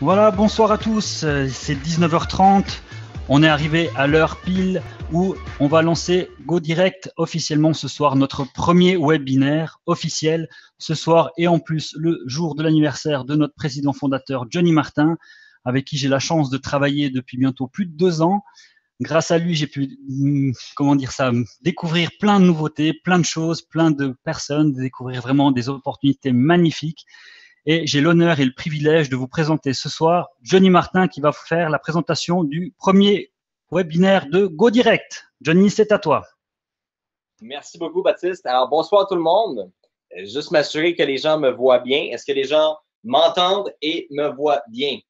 Voilà, bonsoir à tous, c'est 19h30, on est arrivé à l'heure pile où on va lancer GoDirect officiellement ce soir, notre premier webinaire officiel ce soir et en plus le jour de l'anniversaire de notre président fondateur Johnny Martin, avec qui j'ai la chance de travailler depuis bientôt plus de 2 ans. Grâce à lui, j'ai pu, découvrir plein de nouveautés, plein de choses, plein de personnes, découvrir vraiment des opportunités magnifiques. Et j'ai l'honneur et le privilège de vous présenter ce soir Johnny Martin qui va vous faire la présentation du premier webinaire de GoDirect. Johnny, c'est à toi. Merci beaucoup, Baptiste. Alors, bonsoir tout le monde. Juste m'assurer que les gens me voient bien. Est-ce que les gens m'entendent et me voient bien?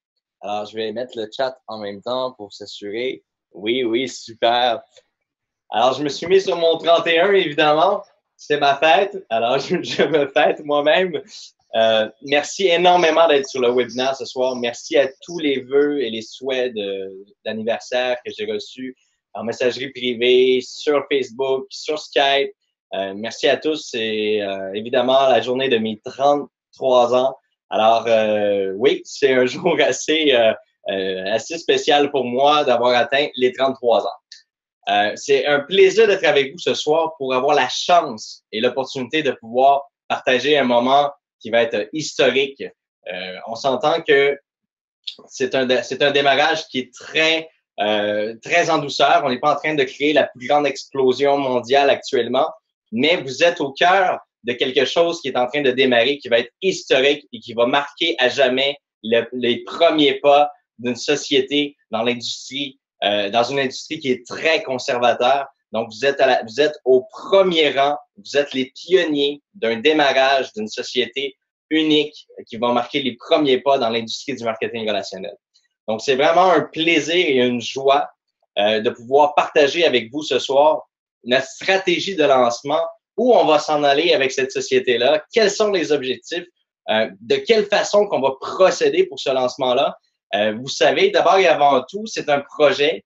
Alors, je vais mettre le chat en même temps pour s'assurer. Oui, oui, super. Alors, je me suis mis sur mon 31, évidemment. C'est ma fête. Alors, je me fête moi-même. Merci énormément d'être sur le webinaire ce soir. Merci à tous les vœux et les souhaits d'anniversaire que j'ai reçus en messagerie privée, sur Facebook, sur Skype. Merci à tous. C'est évidemment la journée de mes 33 ans. Alors, oui, c'est un jour assez spécial pour moi d'avoir atteint les 33 ans. C'est un plaisir d'être avec vous ce soir pour avoir la chance et l'opportunité de pouvoir partager un moment qui va être historique. On s'entend que c'est un démarrage qui est très en douceur. On n'est pas en train de créer la plus grande explosion mondiale actuellement, mais vous êtes au cœur de quelque chose qui est en train de démarrer, qui va être historique et qui va marquer à jamais les premiers pas d'une société dans l'industrie, dans une industrie qui est très conservateur. Donc, vous êtes au premier rang, vous êtes les pionniers d'un démarrage d'une société unique qui va marquer les premiers pas dans l'industrie du marketing relationnel. Donc, c'est vraiment un plaisir et une joie de pouvoir partager avec vous ce soir notre stratégie de lancement, où on va s'en aller avec cette société-là, quels sont les objectifs, de quelle façon qu'on va procéder pour ce lancement-là. Vous savez, d'abord et avant tout, c'est un projet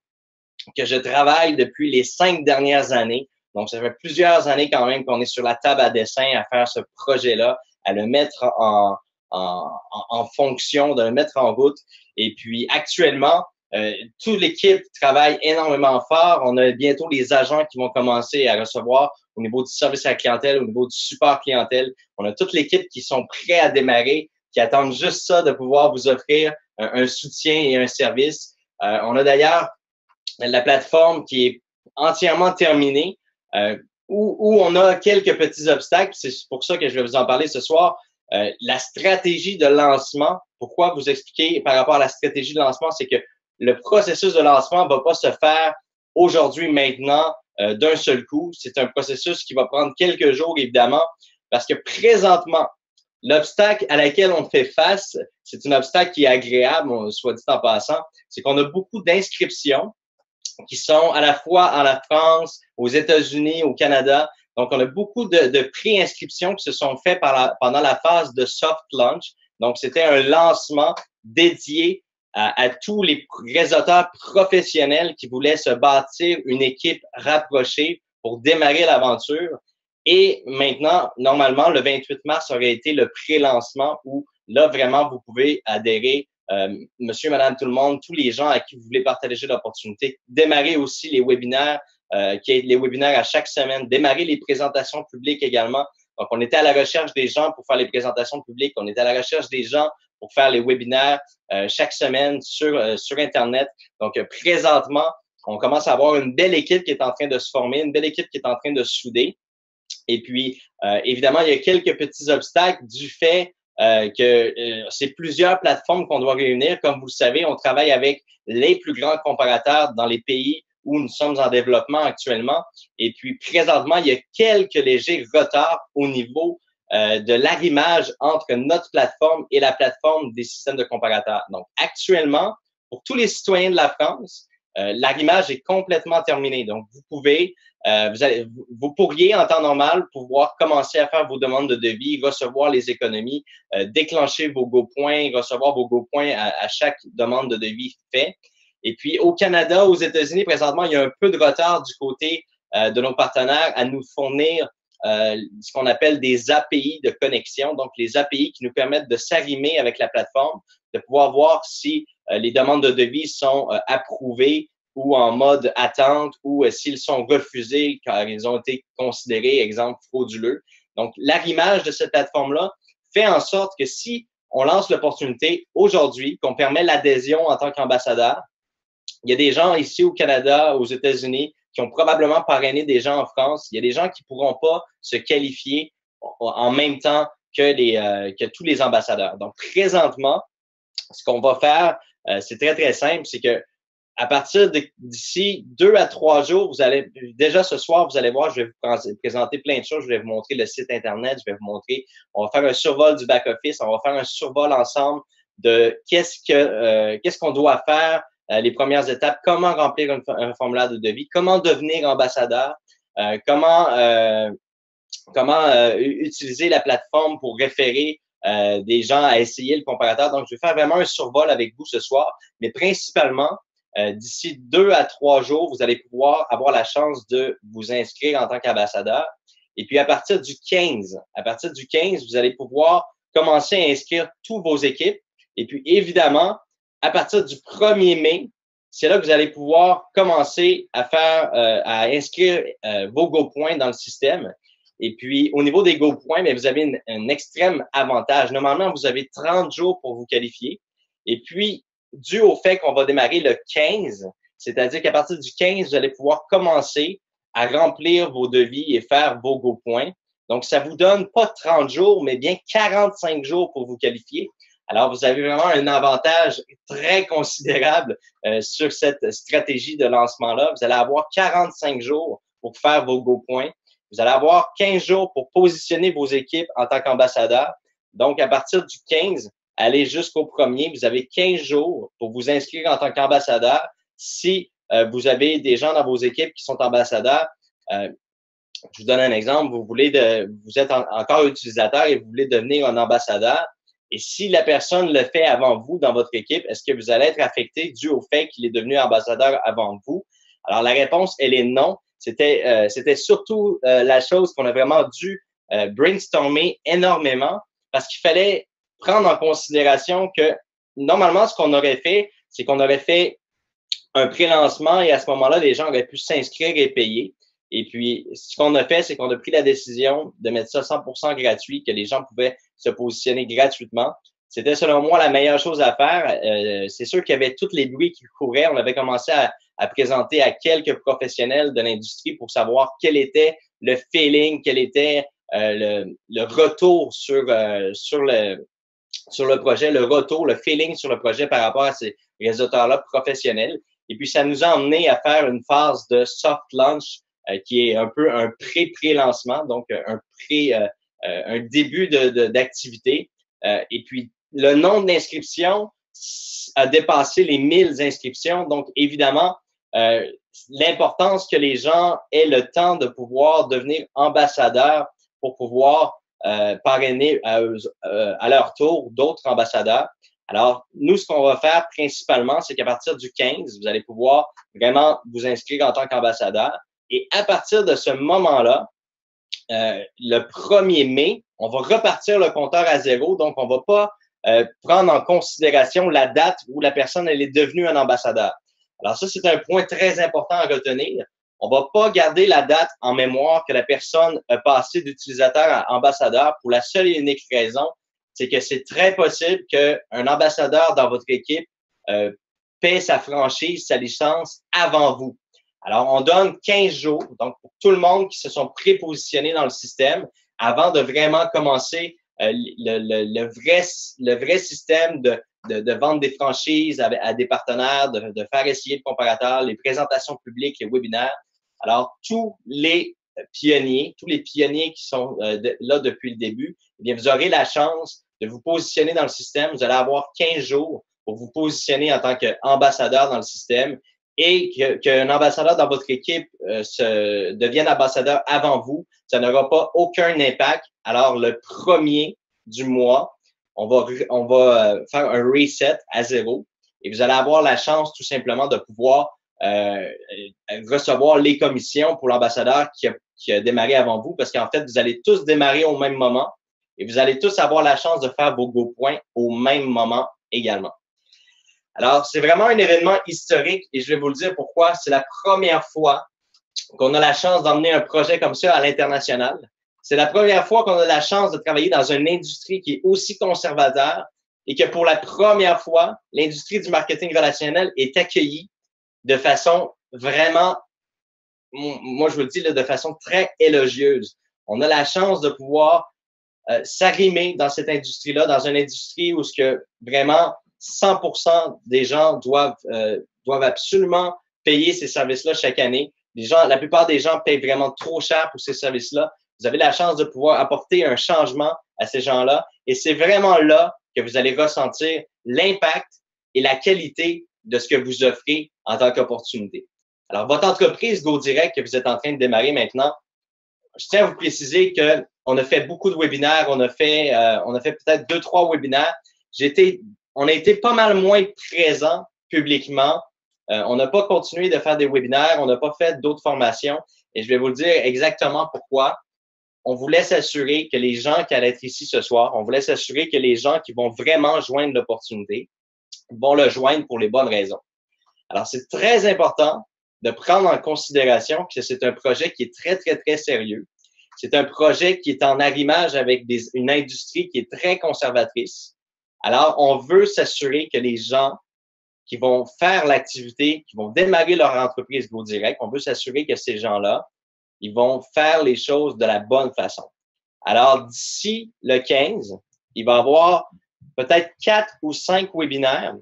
que je travaille depuis les 5 dernières années. Donc, ça fait plusieurs années quand même qu'on est sur la table à dessin à faire ce projet-là, à le mettre en fonction, de le mettre en route. Et puis, actuellement, toute l'équipe travaille énormément fort. On a bientôt les agents qui vont commencer à recevoir au niveau du service à la clientèle, au niveau du support clientèle. On a toute l'équipe qui sont prêts à démarrer, qui attendent juste ça de pouvoir vous offrir un soutien et un service. On a d'ailleurs la plateforme qui est entièrement terminée, où on a quelques petits obstacles. C'est pour ça que je vais vous en parler ce soir. La stratégie de lancement, pourquoi vous expliquer par rapport à la stratégie de lancement, c'est que le processus de lancement ne va pas se faire aujourd'hui, maintenant, d'un seul coup. C'est un processus qui va prendre quelques jours, évidemment, parce que présentement, l'obstacle à laquelle on fait face, c'est un obstacle qui est agréable, soit dit en passant, c'est qu'on a beaucoup d'inscriptions qui sont à la fois en la France, aux États-Unis, au Canada. Donc, on a beaucoup de pré-inscriptions qui se sont faites pendant la phase de soft launch. Donc, c'était un lancement dédié à tous les réseauteurs professionnels qui voulaient se bâtir une équipe rapprochée pour démarrer l'aventure. Et maintenant, normalement, le 28 mars aurait été le pré-lancement où là, vraiment, vous pouvez adhérer monsieur, madame, tout le monde, tous les gens à qui vous voulez partager l'opportunité. Démarrer aussi les webinaires, qui est les webinaires à chaque semaine. Démarrer les présentations publiques également. Donc, on était à la recherche des gens pour faire les présentations publiques. On était à la recherche des gens pour faire les webinaires chaque semaine sur Internet. Donc, présentement, on commence à avoir une belle équipe qui est en train de se former, une belle équipe qui est en train de se souder. Et puis, évidemment, il y a quelques petits obstacles du fait que c'est plusieurs plateformes qu'on doit réunir. Comme vous le savez, on travaille avec les plus grands comparateurs dans les pays où nous sommes en développement actuellement. Et puis, présentement, il y a quelques légers retards au niveau de l'arrimage entre notre plateforme et la plateforme des systèmes de comparateurs. Donc, actuellement, pour tous les citoyens de la France, l'arrimage est complètement terminé. Donc, vous pouvez vous pourriez, en temps normal, pouvoir commencer à faire vos demandes de devis, recevoir les économies, déclencher vos GoPoints, recevoir vos GoPoints à chaque demande de devis fait. Et puis, au Canada, aux États-Unis, présentement, il y a un peu de retard du côté de nos partenaires à nous fournir ce qu'on appelle des API de connexion, donc les API qui nous permettent de s'arrimer avec la plateforme, de pouvoir voir si les demandes de devis sont approuvées ou en mode attente ou s'ils sont refusés car ils ont été considérés, exemple, frauduleux. Donc, l'arrimage de cette plateforme-là fait en sorte que si on lance l'opportunité aujourd'hui, qu'on permet l'adhésion en tant qu'ambassadeur, il y a des gens ici au Canada, aux États-Unis, qui ont probablement parrainé des gens en France. Il y a des gens qui pourront pas se qualifier en même temps que tous les ambassadeurs. Donc, présentement, ce qu'on va faire, c'est très, très simple, c'est que à partir d'ici 2 à 3 jours, vous allez, déjà ce soir, vous allez voir, je vais vous présenter plein de choses. Je vais vous montrer le site Internet, je vais vous montrer, on va faire un survol du back-office, on va faire un survol ensemble de qu'est-ce qu'on doit faire, les premières étapes, comment remplir un formulaire de devis, comment devenir ambassadeur, comment utiliser la plateforme pour référer des gens à essayer le comparateur. Donc, je vais faire vraiment un survol avec vous ce soir, mais principalement, d'ici 2 à 3 jours, vous allez pouvoir avoir la chance de vous inscrire en tant qu'ambassadeur. Et puis, à partir du 15, vous allez pouvoir commencer à inscrire tous vos équipes. Et puis, évidemment, à partir du 1er mai, c'est là que vous allez pouvoir commencer à inscrire vos GoPoints dans le système. Et puis, au niveau des GoPoints, mais vous avez un extrême avantage. Normalement, vous avez 30 jours pour vous qualifier. Et puis, dû au fait qu'on va démarrer le 15, c'est-à-dire qu'à partir du 15, vous allez pouvoir commencer à remplir vos devis et faire vos GoPoints. Donc, ça vous donne pas 30 jours, mais bien 45 jours pour vous qualifier. Alors, vous avez vraiment un avantage très considérable sur cette stratégie de lancement-là. Vous allez avoir 45 jours pour faire vos GoPoints. Vous allez avoir 15 jours pour positionner vos équipes en tant qu'ambassadeur. Donc, à partir du 15, allez jusqu'au 1er, vous avez 15 jours pour vous inscrire en tant qu'ambassadeur. Si vous avez des gens dans vos équipes qui sont ambassadeurs, je vous donne un exemple, vous êtes encore utilisateur et vous voulez devenir un ambassadeur. Et si la personne le fait avant vous dans votre équipe, est-ce que vous allez être affecté dû au fait qu'il est devenu ambassadeur avant vous? Alors, la réponse, elle est non. C'était surtout la chose qu'on a vraiment dû brainstormer énormément parce qu'il fallait prendre en considération que normalement, ce qu'on aurait fait, c'est qu'on aurait fait un pré-lancement et à ce moment-là, les gens auraient pu s'inscrire et payer. Et puis, ce qu'on a fait, c'est qu'on a pris la décision de mettre ça 100% gratuit, que les gens pouvaient se positionner gratuitement. C'était, selon moi, la meilleure chose à faire. C'est sûr qu'il y avait tous les bruits qui couraient. On avait commencé à présenter à quelques professionnels de l'industrie pour savoir quel était le feeling, quel était le retour sur le projet, le retour, le feeling sur le projet par rapport à ces réseauteurs-là professionnels. Et puis, ça nous a emmené à faire une phase de soft launch qui est un peu un pré-lancement, donc un début d'activité. Et puis, le nombre d'inscriptions a dépassé les 1000 inscriptions. Donc, évidemment, l'importance que les gens aient le temps de pouvoir devenir ambassadeurs pour pouvoir parrainer à leur tour d'autres ambassadeurs. Alors, nous, ce qu'on va faire principalement, c'est qu'à partir du 15, vous allez pouvoir vraiment vous inscrire en tant qu'ambassadeur. Et à partir de ce moment-là, le 1er mai, on va repartir le compteur à 0. Donc, on va pas prendre en considération la date où la personne elle est devenue un ambassadeur. Alors ça, c'est un point très important à retenir. On va pas garder la date en mémoire que la personne a passé d'utilisateur à ambassadeur pour la seule et unique raison, c'est que c'est très possible qu'un ambassadeur dans votre équipe paie sa franchise, sa licence avant vous. Alors, on donne 15 jours, donc pour tout le monde qui se sont prépositionnés dans le système avant de vraiment commencer le vrai système de vendre des franchises à des partenaires, de faire essayer le comparateur, les présentations publiques, les webinaires. Alors, tous les pionniers qui sont là depuis le début, eh bien, vous aurez la chance de vous positionner dans le système. Vous allez avoir 15 jours pour vous positionner en tant qu'ambassadeur dans le système et qu'un ambassadeur dans votre équipe devienne ambassadeur avant vous. Ça n'aura pas aucun impact. Alors, le 1er du mois, on va faire un reset à 0 et vous allez avoir la chance tout simplement de pouvoir recevoir les commissions pour l'ambassadeur qui qui a démarré avant vous parce qu'en fait, vous allez tous démarrer au même moment et vous allez tous avoir la chance de faire vos go points au même moment également. Alors, c'est vraiment un événement historique et je vais vous le dire pourquoi. C'est la première fois qu'on a la chance d'emmener un projet comme ça à l'international. C'est la première fois qu'on a la chance de travailler dans une industrie qui est aussi conservateur et que pour la première fois, l'industrie du marketing relationnel est accueillie de façon vraiment, moi je vous le dis, là, de façon très élogieuse. On a la chance de pouvoir s'arrimer dans cette industrie-là, dans une industrie où ce que vraiment 100% des gens doivent absolument payer ces services-là chaque année. La plupart des gens payent vraiment trop cher pour ces services-là. Vous avez la chance de pouvoir apporter un changement à ces gens-là et c'est vraiment là que vous allez ressentir l'impact et la qualité de ce que vous offrez en tant qu'opportunité. Alors, votre entreprise GoDirect que vous êtes en train de démarrer maintenant, je tiens à vous préciser que on a fait beaucoup de webinaires, on a fait peut-être 2-3 webinaires. On a été pas mal moins présents publiquement. On n'a pas continué de faire des webinaires, on n'a pas fait d'autres formations et je vais vous le dire exactement pourquoi. On voulait s'assurer que les gens qui allaient être ici ce soir, on voulait s'assurer que les gens qui vont vraiment joindre l'opportunité vont le joindre pour les bonnes raisons. Alors, c'est très important de prendre en considération que c'est un projet qui est très, très, très sérieux. C'est un projet qui est en arrimage avec une industrie qui est très conservatrice. Alors, on veut s'assurer que les gens qui vont faire l'activité, qui vont démarrer leur entreprise GoDirect, on veut s'assurer que ces gens-là, ils vont faire les choses de la bonne façon. Alors, d'ici le 15, il va y avoir peut-être 4 ou 5 webinaires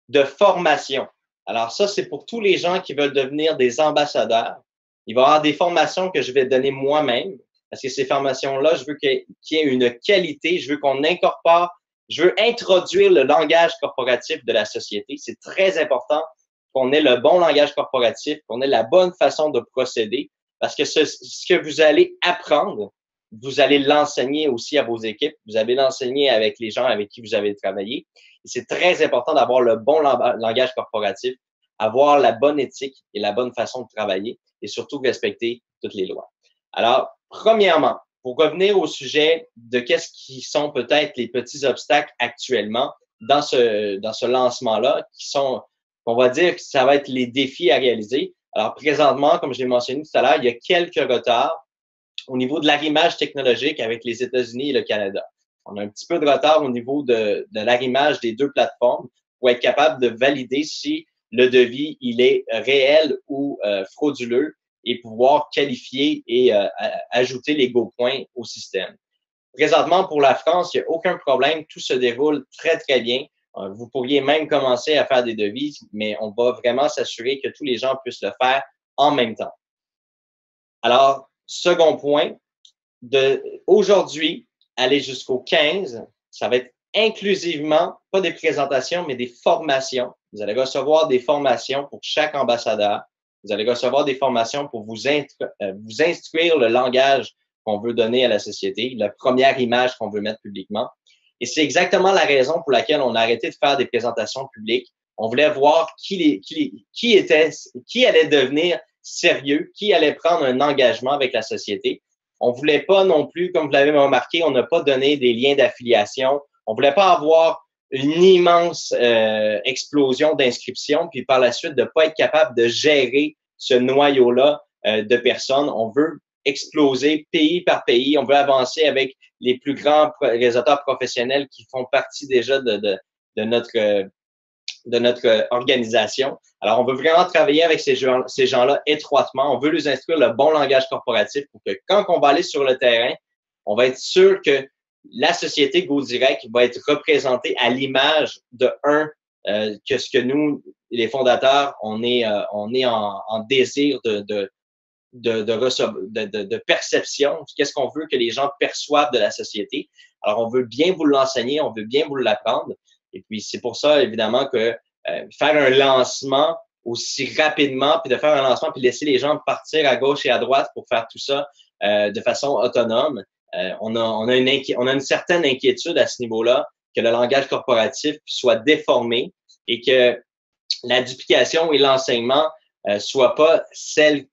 de formation. Alors, ça, c'est pour tous les gens qui veulent devenir des ambassadeurs. Il va y avoir des formations que je vais donner moi-même parce que ces formations-là, je veux qu'il y ait une qualité, je veux qu'on incorpore, je veux introduire le langage corporatif de la société. C'est très important qu'on ait le bon langage corporatif, qu'on ait la bonne façon de procéder parce que ce que vous allez apprendre, vous allez l'enseigner aussi à vos équipes, vous allez l'enseigner avec les gens avec qui vous avez travaillé. Et c'est très important d'avoir le bon langage corporatif, avoir la bonne éthique et la bonne façon de travailler et surtout respecter toutes les lois. Alors, premièrement, pour revenir au sujet de qu'est-ce qui sont peut-être les petits obstacles actuellement dans ce lancement-là, qui sont, on va dire que ça va être les défis à réaliser. Alors, présentement, comme je l'ai mentionné tout à l'heure, il y a quelques retards au niveau de l'arrimage technologique avec les États-Unis et le Canada. On a un petit peu de retard au niveau de l'arrimage des deux plateformes pour être capable de valider si le devis il est réel ou frauduleux et pouvoir qualifier et ajouter les go points au système. Présentement, pour la France, il n'y a aucun problème. Tout se déroule très, très bien. Vous pourriez même commencer à faire des devis, mais on va vraiment s'assurer que tous les gens puissent le faire en même temps. Alors, second point, aujourd'hui, aller jusqu'au 15, ça va être inclusivement, pas des présentations, mais des formations. Vous allez recevoir des formations pour chaque ambassadeur. Vous allez recevoir des formations pour vous instruire le langage qu'on veut donner à la société, la première image qu'on veut mettre publiquement. Et c'est exactement la raison pour laquelle on a arrêté de faire des présentations publiques. On voulait voir qui allait devenir sérieux, qui allait prendre un engagement avec la société. On voulait pas non plus, comme vous l'avez remarqué, on n'a pas donné des liens d'affiliation. On voulait pas avoir une immense explosion d'inscriptions, puis par la suite de pas être capable de gérer ce noyau-là de personnes. On veut exploser pays par pays. On veut avancer avec les plus grands réseauteurs professionnels qui font partie déjà de notre organisation. Alors, on veut vraiment travailler avec ces gens-là étroitement. On veut leur instruire le bon langage corporatif pour que quand on va aller sur le terrain, on va être sûr que la société GoDirect va être représentée à l'image que ce que nous, les fondateurs, on est en désir de perception. Qu'est-ce qu'on veut que les gens perçoivent de la société? Alors, on veut bien vous l'enseigner, on veut bien vous l'apprendre. Et puis, c'est pour ça, évidemment, que faire un lancement aussi rapidement, puis de faire un lancement, puis laisser les gens partir à gauche et à droite pour faire tout ça de façon autonome, on a une certaine inquiétude à ce niveau-là que le langage corporatif soit déformé et que la duplication et l'enseignement soit pas celle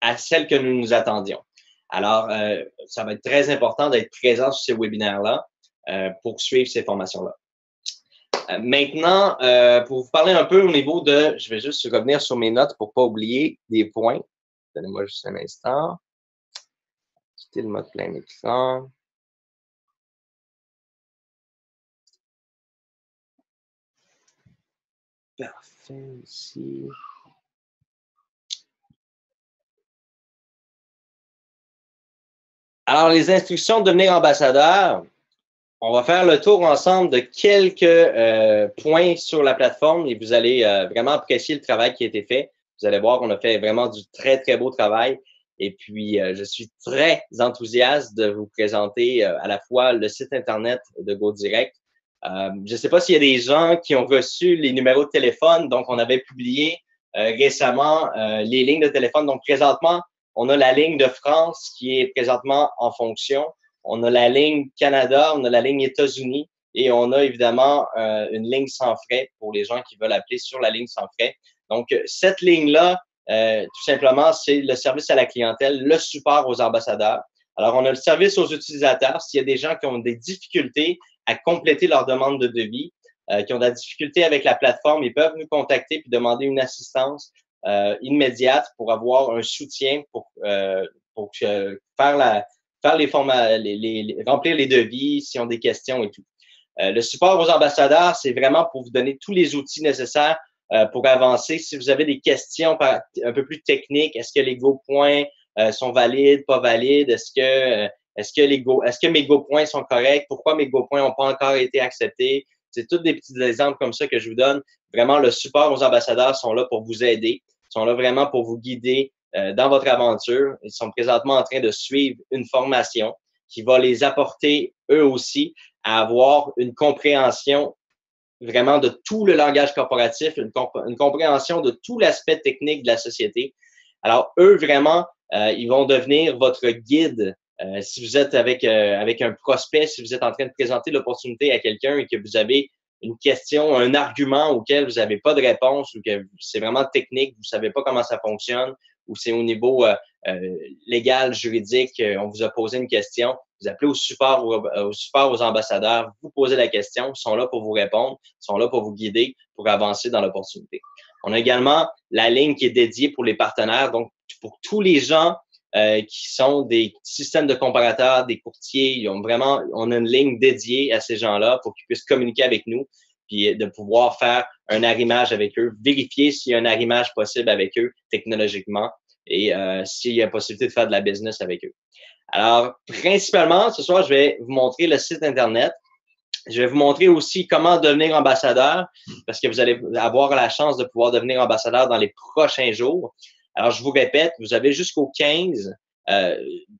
que nous nous attendions. Alors, ça va être très important d'être présent sur ces webinaires-là pour suivre ces formations-là. Maintenant, pour vous parler un peu au niveau de, je vais juste revenir sur mes notes pour ne pas oublier des points. Donnez-moi juste un instant. Quitter le mode plein écran. Parfait, ici. Alors, les instructions de devenir ambassadeur, on va faire le tour ensemble de quelques points sur la plateforme et vous allez vraiment apprécier le travail qui a été fait. Vous allez voir, on a fait vraiment du très, très beau travail. Et puis, je suis très enthousiaste de vous présenter à la fois le site Internet de GoDirect. Je ne sais pas s'il y a des gens qui ont reçu les numéros de téléphone. Donc, on avait publié récemment les lignes de téléphone. Donc, présentement, on a la ligne de France qui est présentement en fonction. On a la ligne Canada, on a la ligne États-Unis et on a évidemment une ligne sans frais pour les gens qui veulent appeler sur la ligne sans frais. Donc, cette ligne-là, tout simplement, c'est le service à la clientèle, le support aux ambassadeurs. Alors, on a le service aux utilisateurs. S'il y a des gens qui ont des difficultés à compléter leur demande de devis, qui ont de la difficulté avec la plateforme, ils peuvent nous contacter puis demander une assistance immédiate pour avoir un soutien pour remplir les devis, s'ils ont des questions et tout. Le support aux ambassadeurs, c'est vraiment pour vous donner tous les outils nécessaires pour avancer. Si vous avez des questions un peu plus techniques, est-ce que les GoPoints sont valides, pas valides? Est-ce que mes GoPoints sont corrects? Pourquoi mes GoPoints n'ont pas encore été acceptés? C'est tous des petits exemples comme ça que je vous donne. Vraiment, le support aux ambassadeurs sont là pour vous aider, sont là vraiment pour vous guider dans votre aventure. Ils sont présentement en train de suivre une formation qui va les apporter eux aussi à avoir une compréhension vraiment de tout le langage corporatif, une compréhension de tout l'aspect technique de la société. Alors, eux, vraiment, ils vont devenir votre guide. Si vous êtes avec un prospect, si vous êtes en train de présenter l'opportunité à quelqu'un et que vous avez une question, un argument auquel vous n'avez pas de réponse ou que c'est vraiment technique, vous ne savez pas comment ça fonctionne ou c'est au niveau légal, juridique, on vous a posé une question, vous appelez au support aux ambassadeurs, vous posez la question, ils sont là pour vous répondre, ils sont là pour vous guider, pour avancer dans l'opportunité. On a également la ligne qui est dédiée pour les partenaires, donc pour tous les gens qui sont des systèmes de comparateurs, des courtiers, on a une ligne dédiée à ces gens-là pour qu'ils puissent communiquer avec nous, puis de pouvoir faire un arrimage avec eux, vérifier s'il y a un arrimage possible avec eux technologiquement et s'il y a possibilité de faire de la business avec eux. Alors, principalement, ce soir, je vais vous montrer le site Internet. Je vais vous montrer aussi comment devenir ambassadeur parce que vous allez avoir la chance de pouvoir devenir ambassadeur dans les prochains jours. Alors, je vous répète, vous avez jusqu'au 15.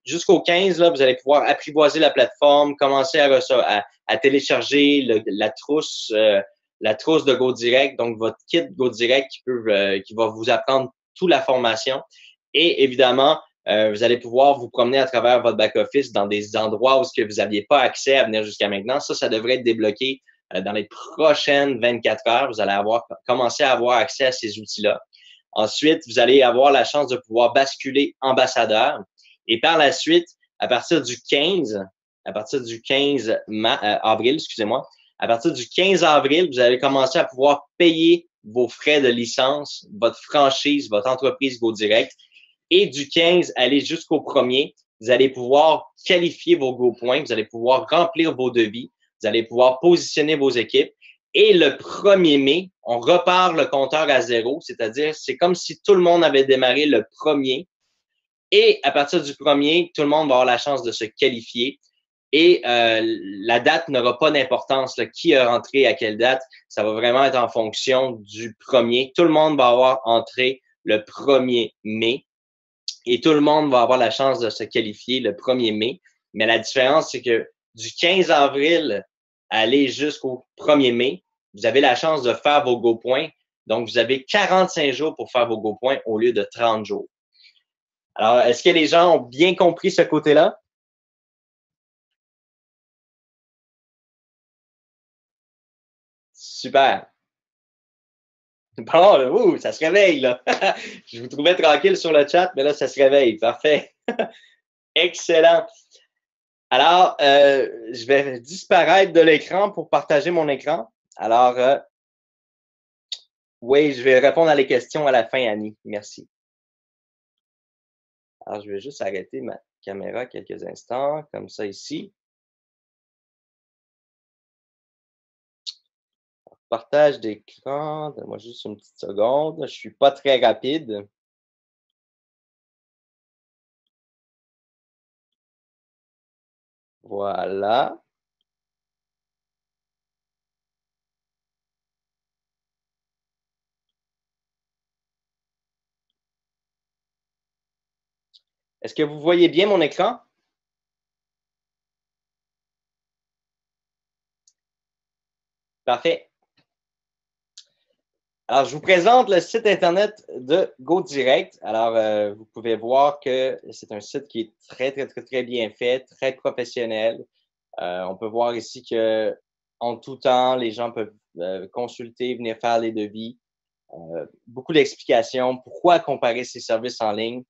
Jusqu'au 15, là, vous allez pouvoir apprivoiser la plateforme, commencer à télécharger la trousse de GoDirect, donc votre kit GoDirect qui va vous apprendre toute la formation. Et évidemment, vous allez pouvoir vous promener à travers votre back-office dans des endroits où vous n'aviez pas accès à venir jusqu'à maintenant. Ça devrait être débloqué dans les prochaines 24 heures. Vous allez commencer à avoir accès à ces outils-là. Ensuite, vous allez avoir la chance de pouvoir basculer ambassadeur. Et par la suite, à partir du 15 avril, excusez-moi, à partir du 15 avril, vous allez commencer à pouvoir payer vos frais de licence, votre franchise, votre entreprise GoDirect. Et du 15, aller jusqu'au 1er, vous allez pouvoir qualifier vos GoPoints, vous allez pouvoir remplir vos devis, vous allez pouvoir positionner vos équipes. Et le 1er mai, on repart le compteur à zéro, c'est-à-dire c'est comme si tout le monde avait démarré le 1er. Et à partir du 1er, tout le monde va avoir la chance de se qualifier. Et la date n'aura pas d'importance. Qui a rentré à quelle date? Ça va vraiment être en fonction du 1er. Tout le monde va avoir entré le 1er mai. Et tout le monde va avoir la chance de se qualifier le 1er mai. Mais la différence, c'est que du 15 avril à aller jusqu'au 1er mai, vous avez la chance de faire vos GoPoints. Donc, vous avez 45 jours pour faire vos GoPoints au lieu de 30 jours. Alors, est-ce que les gens ont bien compris ce côté-là? Super. Bon, ça se réveille, là. Je vous trouvais tranquille sur le chat, mais là, ça se réveille. Parfait. Excellent. Alors, je vais disparaître de l'écran pour partager mon écran. Alors, oui, je vais répondre à les questions à la fin, Annie. Merci. Alors, je vais juste arrêter ma caméra quelques instants, comme ça ici. Partage d'écran. Donne-moi juste une petite seconde. Je suis pas très rapide. Voilà. Est-ce que vous voyez bien mon écran? Parfait. Alors, je vous présente le site Internet de GoDirect. Alors, vous pouvez voir que c'est un site qui est très bien fait, très professionnel. On peut voir ici que en tout temps, les gens peuvent consulter, venir faire les devis. Beaucoup d'explications, pourquoi comparer ces services en ligne.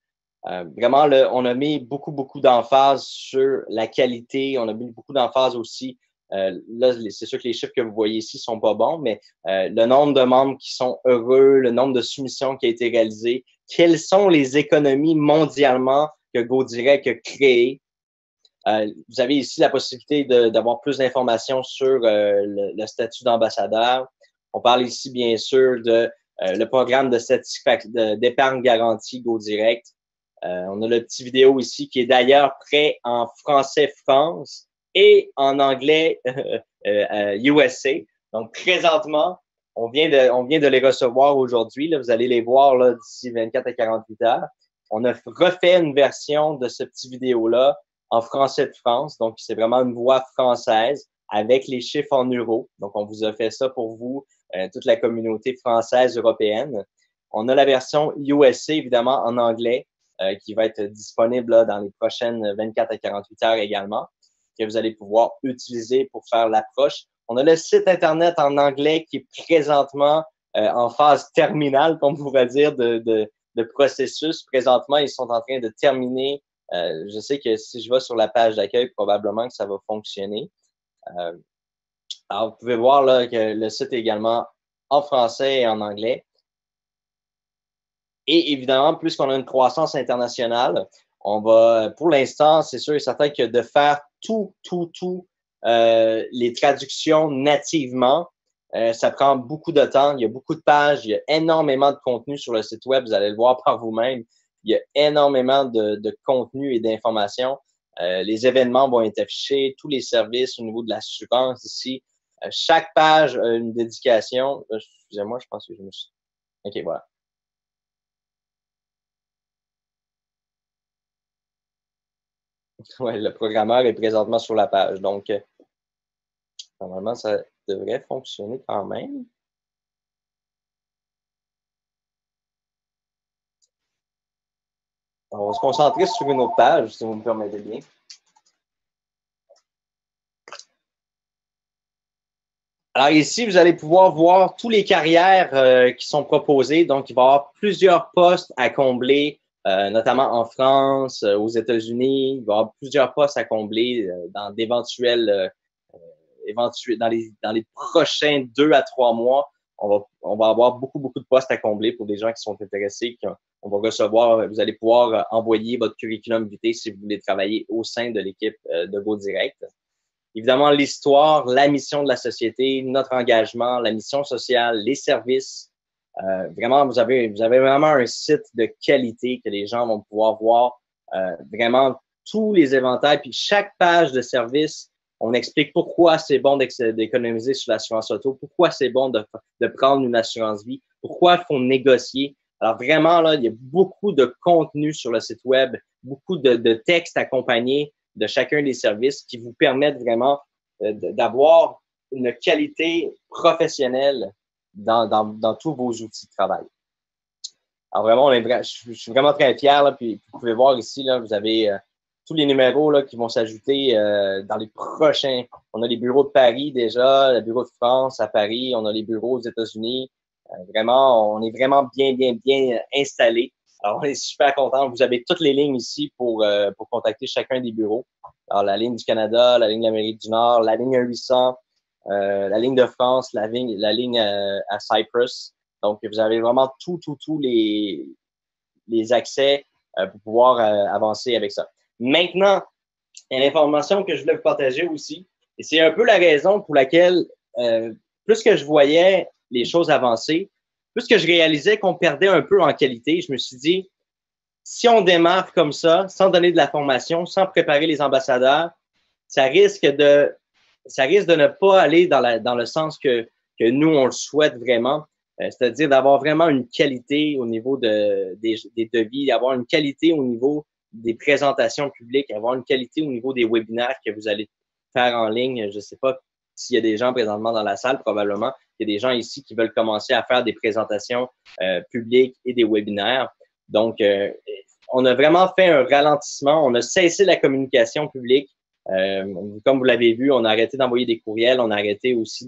Vraiment, on a mis beaucoup d'emphase sur la qualité. On a mis beaucoup d'emphase aussi. Là, c'est sûr que les chiffres que vous voyez ici sont pas bons, mais le nombre de membres qui sont heureux, le nombre de soumissions qui a été réalisé, quelles sont les économies mondialement que GoDirect a créées. Vous avez ici la possibilité d'avoir plus d'informations sur le statut d'ambassadeur. On parle ici, bien sûr, de le programme d'épargne garantie GoDirect. On a le petit vidéo ici qui est d'ailleurs prêt en français France et en anglais USA. Donc, présentement, on vient de les recevoir aujourd'hui. Vous allez les voir d'ici 24 à 48 heures. On a refait une version de ce petit vidéo-là en français de France. Donc, c'est vraiment une voix française avec les chiffres en euros. Donc, on vous a fait ça pour vous, toute la communauté française européenne. On a la version USA, évidemment, en anglais, qui va être disponible là, dans les prochaines 24 à 48 heures également, que vous allez pouvoir utiliser pour faire l'approche. On a le site Internet en anglais qui est présentement en phase terminale, comme on pourrait dire, de processus. Présentement, ils sont en train de terminer. Je sais que si je vais sur la page d'accueil, probablement que ça va fonctionner. Alors, vous pouvez voir là, que le site est également en français et en anglais. Et évidemment, plus qu'on a une croissance internationale, on va, pour l'instant, c'est sûr et certain que de faire les traductions nativement, ça prend beaucoup de temps. Il y a beaucoup de pages, il y a énormément de contenu sur le site web. Vous allez le voir par vous-même. Il y a énormément de contenu et d'informations. Les événements vont être affichés, tous les services au niveau de l'assurance ici. Chaque page a une dédication. Excusez-moi, je pense que je me suis... OK, voilà. Ouais, le programmeur est présentement sur la page. Donc, normalement, ça devrait fonctionner quand même. On va se concentrer sur une autre page, si vous me permettez bien. Alors ici, vous allez pouvoir voir tous les carrières qui sont proposées. Donc, il va y avoir plusieurs postes à combler, notamment en France, aux États-Unis. Il va y avoir plusieurs postes à combler dans d'éventuels dans les prochains 2 à 3 mois. On va avoir beaucoup de postes à combler pour des gens qui sont intéressés. On va recevoir, vous allez pouvoir envoyer votre curriculum vitae si vous voulez travailler au sein de l'équipe de GoDirect. Évidemment, l'histoire, la mission de la société, notre engagement, la mission sociale, les services. Vraiment, vous avez vraiment un site de qualité que les gens vont pouvoir voir. Vraiment tous les éventails, puis chaque page de service, on explique pourquoi c'est bon d'économiser sur l'assurance auto, pourquoi c'est bon de prendre une assurance vie, pourquoi il faut négocier. Alors vraiment, là, il y a beaucoup de contenu sur le site web, beaucoup de textes accompagnés de chacun des services qui vous permettent vraiment d'avoir une qualité professionnelle dans tous vos outils de travail. Alors vraiment, je suis vraiment très fier. Là, puis vous pouvez voir ici, là, vous avez tous les numéros là, qui vont s'ajouter dans les prochains. On a les bureaux de Paris déjà, le bureau de France à Paris, on a les bureaux aux États-Unis. Vraiment, on est vraiment bien installés. Alors, on est super contents. Vous avez toutes les lignes ici pour contacter chacun des bureaux. Alors, la ligne du Canada, la ligne de l'Amérique du Nord, la ligne 800, la ligne de France, la ligne à Cyprus. Donc, vous avez vraiment tous les accès pour pouvoir avancer avec ça. Maintenant, il y a l'information que je voulais vous partager aussi. Et c'est un peu la raison pour laquelle, plus que je voyais les choses avancer, plus que je réalisais qu'on perdait un peu en qualité, je me suis dit, si on démarre comme ça, sans donner de la formation, sans préparer les ambassadeurs, ça risque de ne pas aller dans le sens que nous, on le souhaite vraiment. C'est-à-dire d'avoir vraiment une qualité au niveau des devis, avoir une qualité au niveau des présentations publiques, avoir une qualité au niveau des webinaires que vous allez faire en ligne. Je ne sais pas s'il y a des gens présentement dans la salle, probablement. Il y a des gens ici qui veulent commencer à faire des présentations publiques et des webinaires. Donc, on a vraiment fait un ralentissement. On a cessé la communication publique. Comme vous l'avez vu, on a arrêté d'envoyer des courriels. On a arrêté aussi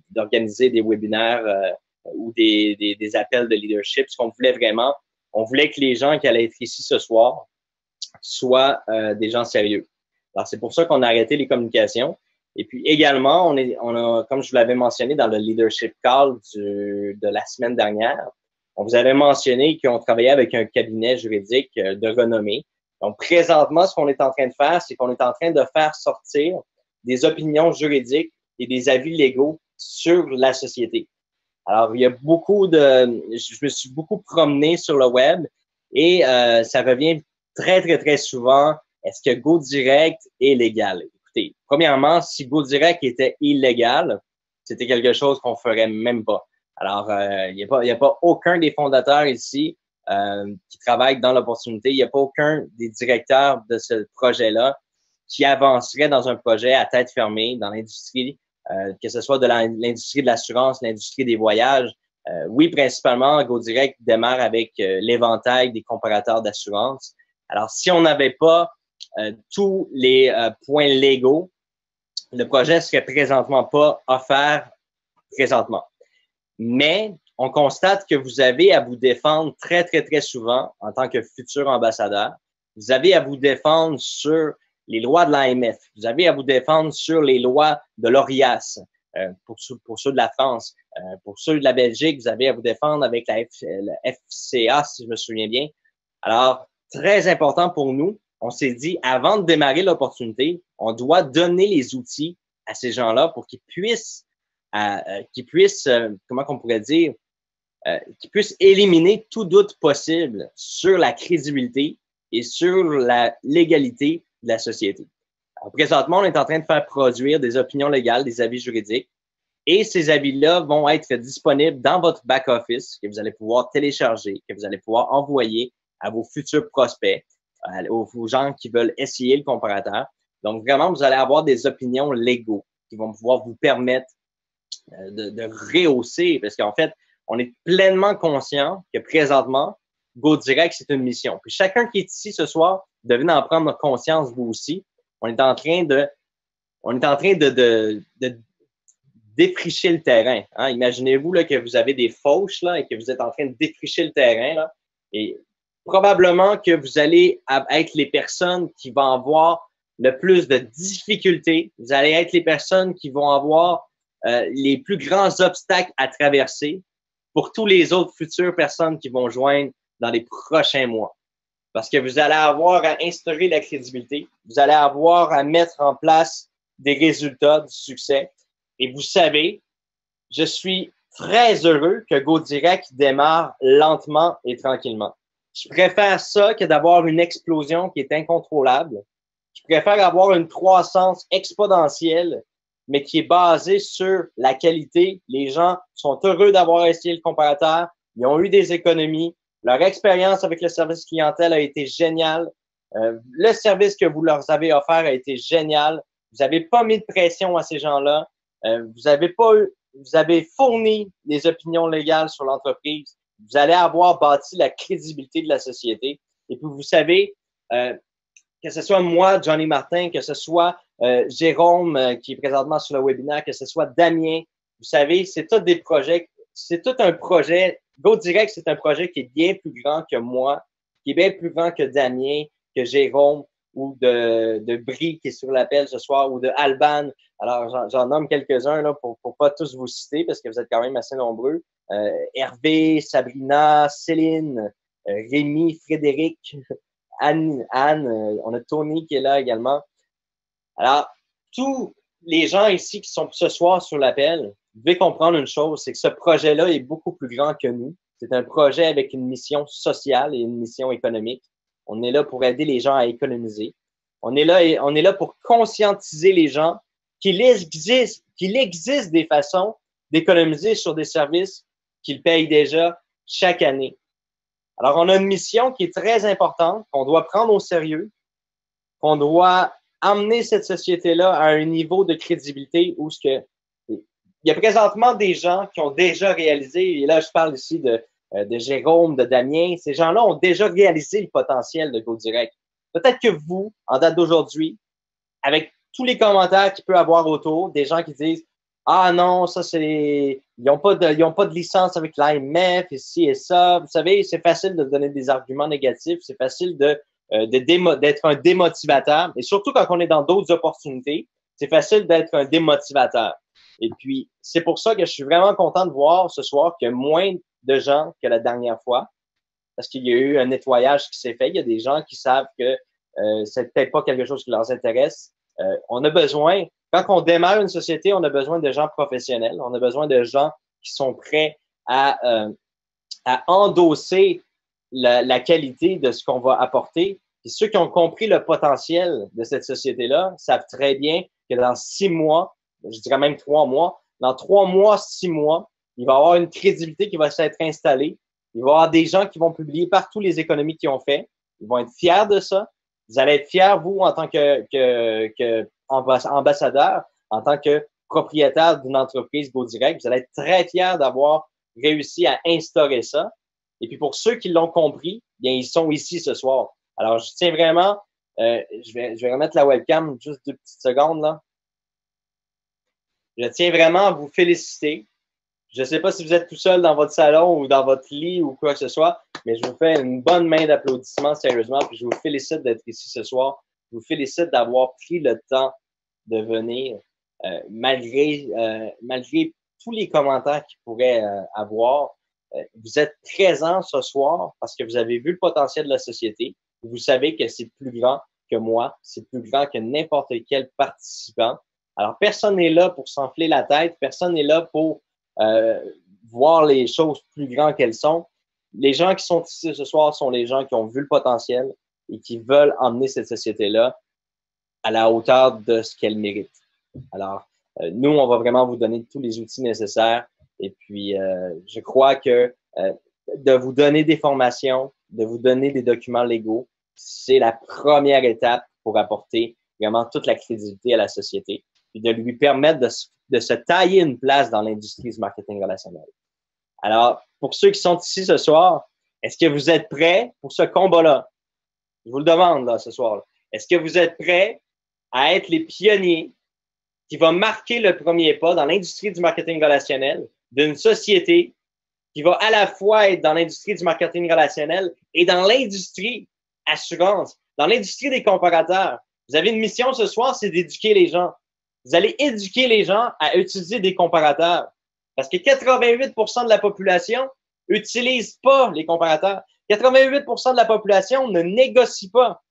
d'organiser des webinaires ou des appels de leadership. Ce qu'on voulait vraiment, on voulait que les gens qui allaient être ici ce soir soient des gens sérieux. Alors, c'est pour ça qu'on a arrêté les communications. Et puis également, on a, comme je vous l'avais mentionné dans le leadership call de la semaine dernière, on vous avait mentionné qu'on travaillait avec un cabinet juridique de renommée. Donc, présentement, ce qu'on est en train de faire, c'est qu'on est en train de faire sortir des opinions juridiques et des avis légaux sur la société. Alors, il y a je me suis beaucoup promené sur le web et ça revient très souvent. Est-ce que GoDirect est légal? Écoutez, premièrement, si GoDirect était illégal, c'était quelque chose qu'on ferait même pas. Alors, il n'y a pas aucun des fondateurs ici qui travaille dans l'opportunité. Il n'y a pas aucun des directeurs de ce projet-là qui avancerait dans un projet à tête fermée dans l'industrie, que ce soit de l'industrie de l'assurance, l'industrie des voyages. Oui, principalement, GoDirect démarre avec l'éventail des comparateurs d'assurance. Alors, si on n'avait pas tous les points légaux, le projet serait présentement pas offert présentement. Mais on constate que vous avez à vous défendre très souvent en tant que futur ambassadeur. Vous avez à vous défendre sur les lois de l'AMF. Vous avez à vous défendre sur les lois de l'ORIAS pour ceux de la France. Pour ceux de la Belgique, vous avez à vous défendre avec la FCA, si je me souviens bien. Alors, très important pour nous, on s'est dit, avant de démarrer l'opportunité, on doit donner les outils à ces gens-là pour qu'ils puissent, comment qu'on pourrait dire, qu'ils puissent éliminer tout doute possible sur la crédibilité et sur la légalité de la société. Alors, présentement, on est en train de faire produire des opinions légales, des avis juridiques, et ces avis-là vont être disponibles dans votre back-office, que vous allez pouvoir télécharger, que vous allez pouvoir envoyer à vos futurs prospects, aux gens qui veulent essayer le comparateur. Donc, vraiment, vous allez avoir des opinions légaux qui vont pouvoir vous permettre de rehausser, parce qu'en fait, on est pleinement conscient que présentement, GoDirect, c'est une mission. Puis chacun qui est ici ce soir, devez en prendre conscience, vous aussi. On est en train de défricher le terrain. Hein? Imaginez-vous là, que vous avez des fauches là, et que vous êtes en train de défricher le terrain. Là, et probablement que vous allez être les personnes qui vont avoir le plus de difficultés. Vous allez être les personnes qui vont avoir les plus grands obstacles à traverser pour tous les autres futures personnes qui vont joindre dans les prochains mois. Parce que vous allez avoir à instaurer la crédibilité, vous allez avoir à mettre en place des résultats, du succès. Et vous savez, je suis très heureux que GoDirect démarre lentement et tranquillement. Je préfère ça que d'avoir une explosion qui est incontrôlable. Je préfère avoir une croissance exponentielle, mais qui est basée sur la qualité. Les gens sont heureux d'avoir essayé le comparateur. Ils ont eu des économies. Leur expérience avec le service clientèle a été géniale. Le service que vous leur avez offert a été génial. Vous n'avez pas mis de pression à ces gens-là. Vous avez fourni des opinions légales sur l'entreprise. Vous allez avoir bâti la crédibilité de la société. Et puis, vous savez, que ce soit moi, Johnny Martin, que ce soit Jérôme, qui est présentement sur le webinaire, que ce soit Damien, vous savez, c'est tout un projet GoDirect, c'est un projet qui est bien plus grand que moi, qui est bien plus grand que Damien, que Jérôme ou de Brie qui est sur l'appel ce soir ou de Alban. Alors, j'en nomme quelques-uns là pour pas tous vous citer parce que vous êtes quand même assez nombreux. Hervé, Sabrina, Céline, Rémi, Frédéric, Anne, on a Tony qui est là également. Alors, tous les gens ici qui sont ce soir sur l'appel, vous devez comprendre une chose, c'est que ce projet-là est beaucoup plus grand que nous. C'est un projet avec une mission sociale et une mission économique. On est là pour aider les gens à économiser. On est là pour conscientiser les gens qu'il existe des façons d'économiser sur des services qu'ils payent déjà chaque année. Alors, on a une mission qui est très importante, qu'on doit prendre au sérieux, qu'on doit amener cette société-là à un niveau de crédibilité où il y a présentement des gens qui ont déjà réalisé, et là, je parle ici de Jérôme, de Damien, ces gens-là ont déjà réalisé le potentiel de GoDirect. Peut-être que vous, en date d'aujourd'hui, avec tous les commentaires qu'il peut y avoir autour, des gens qui disent « Ah non, ça c'est... Ils n'ont pas de licence avec l'AMF, et ci et ça. » Vous savez, c'est facile de donner des arguments négatifs, c'est facile d'être un démotivateur. Et surtout quand on est dans d'autres opportunités, c'est facile d'être un démotivateur. Et puis, c'est pour ça que je suis vraiment content de voir ce soir qu'il y a moins de gens que la dernière fois, parce qu'il y a eu un nettoyage qui s'est fait. Il y a des gens qui savent que c'est peut-être pas quelque chose qui leur intéresse. On a besoin, quand on démarre une société, on a besoin de gens professionnels. On a besoin de gens qui sont prêts à endosser la qualité de ce qu'on va apporter. Et ceux qui ont compris le potentiel de cette société-là savent très bien que dans 6 mois, je dirais même 3 mois, dans 3 mois, 6 mois, il va y avoir une crédibilité qui va s'être installée. Il va y avoir des gens qui vont publier partout les économies qu'ils ont fait. Ils vont être fiers de ça. Vous allez être fiers, vous, en tant que ambassadeur, en tant que propriétaire d'une entreprise GoDirect. Vous allez être très fiers d'avoir réussi à instaurer ça. Et puis, pour ceux qui l'ont compris, bien, ils sont ici ce soir. Alors, je tiens vraiment, je vais remettre la webcam juste 2 petites secondes, là. Je tiens vraiment à vous féliciter. Je ne sais pas si vous êtes tout seul dans votre salon ou dans votre lit ou quoi que ce soit, mais je vous fais une bonne main d'applaudissements, sérieusement, puis je vous félicite d'être ici ce soir. Je vous félicite d'avoir pris le temps de venir, malgré tous les commentaires qu'il pourrait avoir. Vous êtes présents ce soir parce que vous avez vu le potentiel de la société. Vous savez que c'est plus grand que moi, c'est plus grand que n'importe quel participant. Alors, personne n'est là pour s'enfler la tête, personne n'est là pour voir les choses plus grandes qu'elles sont. Les gens qui sont ici ce soir sont les gens qui ont vu le potentiel et qui veulent emmener cette société-là à la hauteur de ce qu'elle mérite. Alors, nous, on va vraiment vous donner tous les outils nécessaires. Et puis, je crois que de vous donner des formations, de vous donner des documents légaux, c'est la première étape pour apporter vraiment toute la crédibilité à la société et de lui permettre de se tailler une place dans l'industrie du marketing relationnel. Alors, pour ceux qui sont ici ce soir, est-ce que vous êtes prêts pour ce combat-là? Je vous le demande là, ce soir. Est-ce que vous êtes prêts à être les pionniers qui vont marquer le premier pas dans l'industrie du marketing relationnel d'une société qui va à la fois être dans l'industrie du marketing relationnel et dans l'industrie assurance, dans l'industrie des comparateurs? Vous avez une mission ce soir, c'est d'éduquer les gens. Vous allez éduquer les gens à utiliser des comparateurs. Parce que 88% de la population n'utilise pas les comparateurs. 88% de la population ne négocie pas.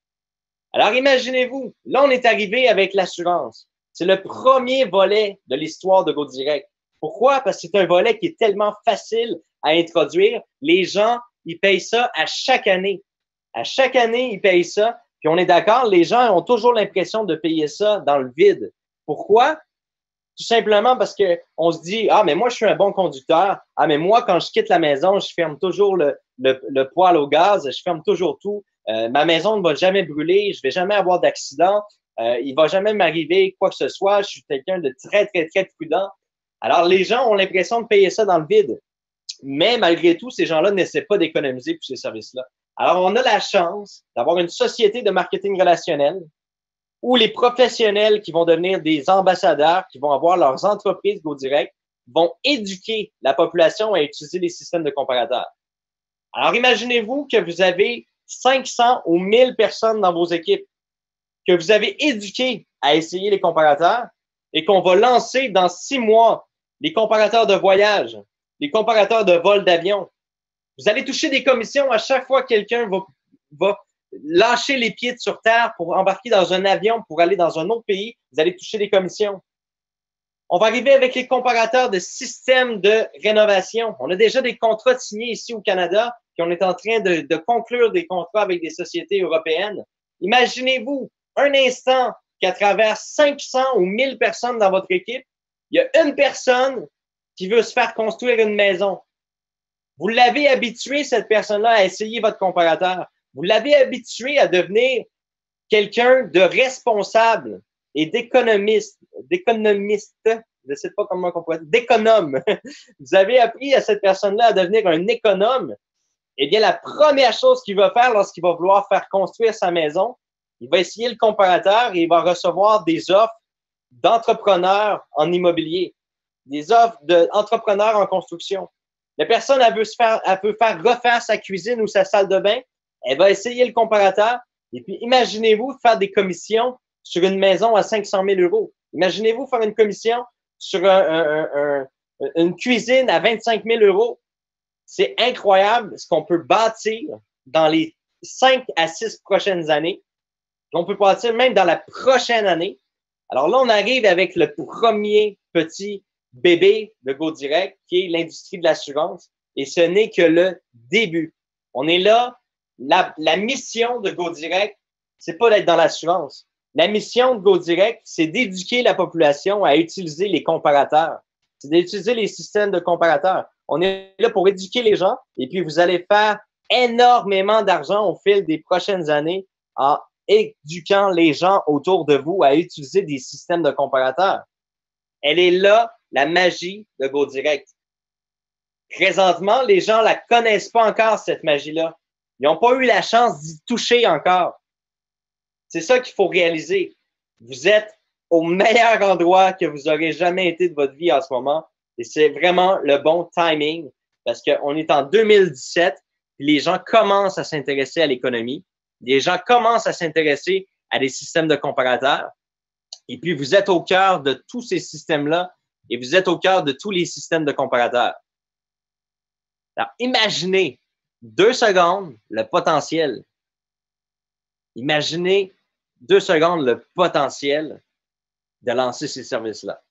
Alors imaginez-vous, là on est arrivé avec l'assurance. C'est le premier volet de l'histoire de GoDirect. Pourquoi? Parce que c'est un volet qui est tellement facile à introduire. Les gens, ils payent ça à chaque année. À chaque année, ils payent ça. Puis on est d'accord, les gens ont toujours l'impression de payer ça dans le vide. Pourquoi? Tout simplement parce que on se dit, ah, mais moi, je suis un bon conducteur. Ah, mais moi, quand je quitte la maison, je ferme toujours le poêle au gaz. Je ferme toujours tout. Ma maison ne va jamais brûler. Je vais jamais avoir d'accident. Il va jamais m'arriver quoi que ce soit. Je suis quelqu'un de très, très, très prudent. Alors, les gens ont l'impression de payer ça dans le vide. Mais malgré tout, ces gens-là n'essaient pas d'économiser pour ces services-là. Alors, on a la chance d'avoir une société de marketing relationnel où les professionnels qui vont devenir des ambassadeurs, qui vont avoir leurs entreprises GoDirect, vont éduquer la population à utiliser les systèmes de comparateurs. Alors, imaginez-vous que vous avez 500 ou 1000 personnes dans vos équipes que vous avez éduquées à essayer les comparateurs et qu'on va lancer dans 6 mois les comparateurs de voyage, les comparateurs de vol d'avion. Vous allez toucher des commissions à chaque fois que quelqu'un va lâcher les pieds sur terre pour embarquer dans un avion pour aller dans un autre pays. Vous allez toucher des commissions. On va arriver avec les comparateurs de systèmes de rénovation. On a déjà des contrats signés ici au Canada, puis on est en train de conclure des contrats avec des sociétés européennes. Imaginez-vous un instant qu'à travers 500 ou 1000 personnes dans votre équipe, il y a une personne qui veut se faire construire une maison. Vous l'avez habitué, cette personne-là, à essayer votre comparateur. Vous l'avez habitué à devenir quelqu'un de responsable et d'économiste, je ne sais pas comment on pourrait dire, d'économe. Vous avez appris à cette personne-là à devenir un économe. Eh bien, la première chose qu'il va faire lorsqu'il va vouloir faire construire sa maison, il va essayer le comparateur et il va recevoir des offres d'entrepreneurs en immobilier, des offres d'entrepreneurs en construction. La personne, elle veut faire refaire sa cuisine ou sa salle de bain, elle va essayer le comparateur et puis imaginez-vous faire des commissions sur une maison à 500 000 euros. Imaginez-vous faire une commission sur une cuisine à 25 000 euros. C'est incroyable ce qu'on peut bâtir dans les 5 à 6 prochaines années. On peut bâtir même dans la prochaine année. Alors là, on arrive avec le premier petit bébé de GoDirect, qui est l'industrie de l'assurance. Et ce n'est que le début. On est là. La mission de GoDirect, c'est pas d'être dans l'assurance. La mission de GoDirect, c'est d'éduquer la population à utiliser les comparateurs. C'est d'utiliser les systèmes de comparateurs. On est là pour éduquer les gens et puis vous allez faire énormément d'argent au fil des prochaines années en éduquant les gens autour de vous à utiliser des systèmes de comparateurs. Elle est là, la magie de GoDirect. Présentement, les gens la connaissent pas encore, cette magie-là. Ils n'ont pas eu la chance d'y toucher encore. C'est ça qu'il faut réaliser. Vous êtes au meilleur endroit que vous aurez jamais été de votre vie en ce moment. Et c'est vraiment le bon timing parce qu'on est en 2017 et les gens commencent à s'intéresser à l'économie. Les gens commencent à s'intéresser à des systèmes de comparateurs. Et puis, vous êtes au cœur de tous ces systèmes-là et vous êtes au cœur de tous les systèmes de comparateurs. Alors, imaginez 2 secondes le potentiel. Imaginez 2 secondes le potentiel de lancer ces services-là.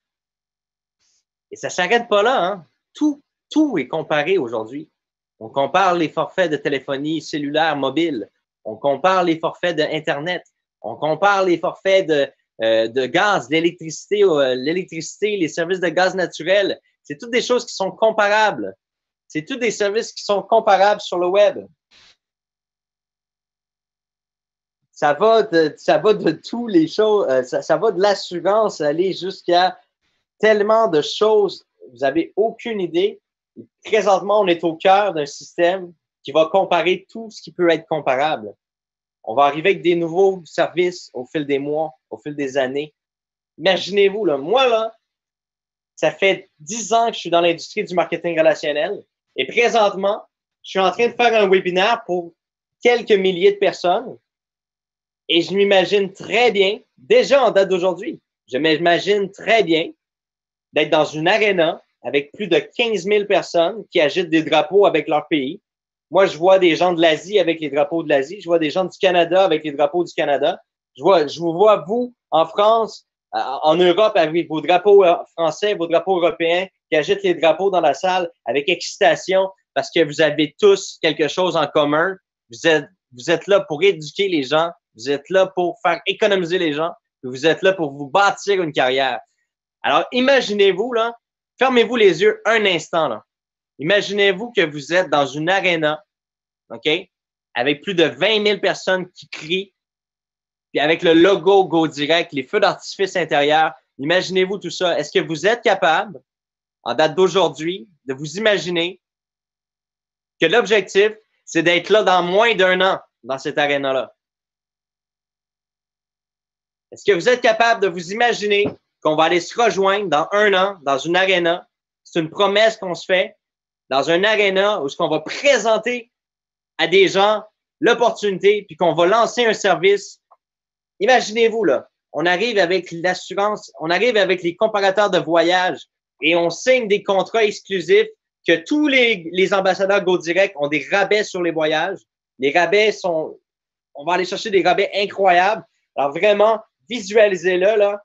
Et ça ne s'arrête pas là, hein? Tout est comparé aujourd'hui. On compare les forfaits de téléphonie cellulaire mobile. On compare les forfaits d'Internet. On compare les forfaits de gaz, l'électricité, les services de gaz naturel. C'est toutes des choses qui sont comparables. C'est tous des services qui sont comparables sur le web. Ça va de tous les choses, ça va de l'assurance aller jusqu'à tellement de choses. Vous n'avez aucune idée. Présentement, on est au cœur d'un système qui va comparer tout ce qui peut être comparable. On va arriver avec des nouveaux services au fil des mois, au fil des années. Imaginez-vous, là, moi, là, ça fait 10 ans que je suis dans l'industrie du marketing relationnel et présentement, je suis en train de faire un webinaire pour quelques milliers de personnes et je m'imagine très bien, déjà en date d'aujourd'hui, je m'imagine très bien d'être dans une arena avec plus de 15 000 personnes qui agitent des drapeaux avec leur pays. Moi, je vois des gens de l'Asie avec les drapeaux de l'Asie. Je vois des gens du Canada avec les drapeaux du Canada. Je vous vois, vous, en France, en Europe, avec vos drapeaux français, vos drapeaux européens, qui agitent les drapeaux dans la salle avec excitation parce que vous avez tous quelque chose en commun. Vous êtes là pour éduquer les gens. Vous êtes là pour faire économiser les gens. Vous êtes là pour vous bâtir une carrière. Alors, imaginez-vous, là, fermez-vous les yeux un instant, là. Imaginez-vous que vous êtes dans une arena, OK, avec plus de 20 000 personnes qui crient, puis avec le logo GoDirect, les feux d'artifice intérieurs. Imaginez-vous tout ça. Est-ce que vous êtes capable, en date d'aujourd'hui, de vous imaginer que l'objectif, c'est d'être là dans moins d'1 an dans cette arena-là? Est-ce que vous êtes capable de vous imaginer qu'on va aller se rejoindre dans 1 an dans une arena c'est une promesse qu'on se fait dans un aréna où ce qu'on va présenter à des gens l'opportunité, puis qu'on va lancer un service. Imaginez-vous, là, on arrive avec l'assurance, on arrive avec les comparateurs de voyage et on signe des contrats exclusifs que tous les ambassadeurs GoDirect ont des rabais sur les voyages. Les rabais sont, on va aller chercher des rabais incroyables. Alors vraiment, visualisez-le, là,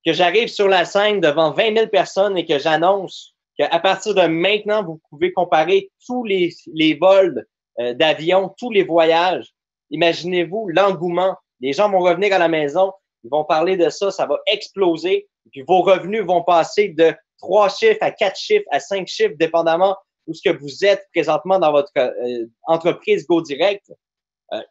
que j'arrive sur la scène devant 20 000 personnes et que j'annonce qu'à partir de maintenant, vous pouvez comparer tous les vols d'avion, tous les voyages. Imaginez-vous l'engouement. Les gens vont revenir à la maison, ils vont parler de ça, ça va exploser. Et puis vos revenus vont passer de 3 chiffres à 4 chiffres à 5 chiffres, dépendamment où ce que vous êtes présentement dans votre entreprise GoDirect.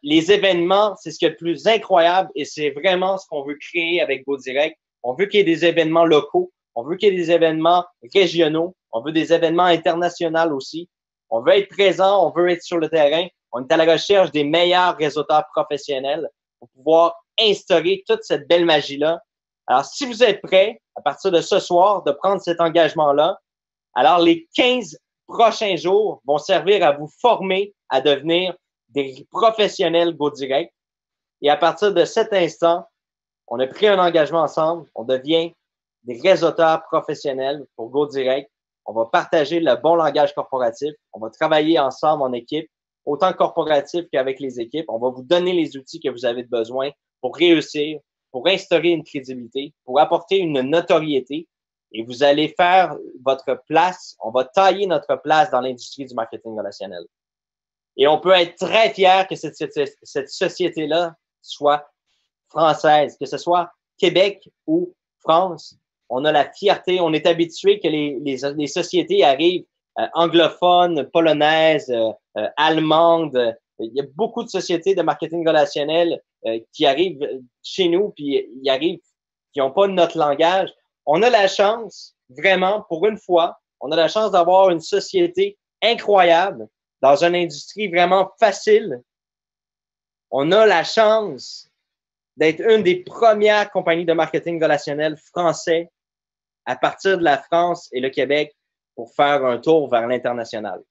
Les événements, c'est ce qui est le plus incroyable et c'est vraiment ce qu'on veut créer avec GoDirect. On veut qu'il y ait des événements locaux, on veut qu'il y ait des événements régionaux, on veut des événements internationaux aussi. On veut être présent, on veut être sur le terrain. On est à la recherche des meilleurs réseauteurs professionnels pour pouvoir instaurer toute cette belle magie-là. Alors, si vous êtes prêts, à partir de ce soir, de prendre cet engagement-là, alors les 15 prochains jours vont servir à vous former à devenir des professionnels GoDirect. Et à partir de cet instant, on a pris un engagement ensemble, on devient des réseauteurs professionnels pour GoDirect. On va partager le bon langage corporatif. On va travailler ensemble en équipe, autant corporatif qu'avec les équipes. On va vous donner les outils que vous avez besoin pour réussir, pour instaurer une crédibilité, pour apporter une notoriété. Et vous allez faire votre place. On va tailler notre place dans l'industrie du marketing relationnel. Et on peut être très fier que cette société-là soit française, que ce soit Québec ou France. On a la fierté, on est habitué que les sociétés arrivent anglophones, polonaises, allemandes. Il y a beaucoup de sociétés de marketing relationnel qui arrivent chez nous, puis ils arrivent, qui n'ont pas notre langage. On a la chance, vraiment, pour une fois, on a la chance d'avoir une société incroyable dans une industrie vraiment facile. On a la chance d'être une des premières compagnies de marketing relationnel français à partir de la France et le Québec pour faire un tour vers l'international.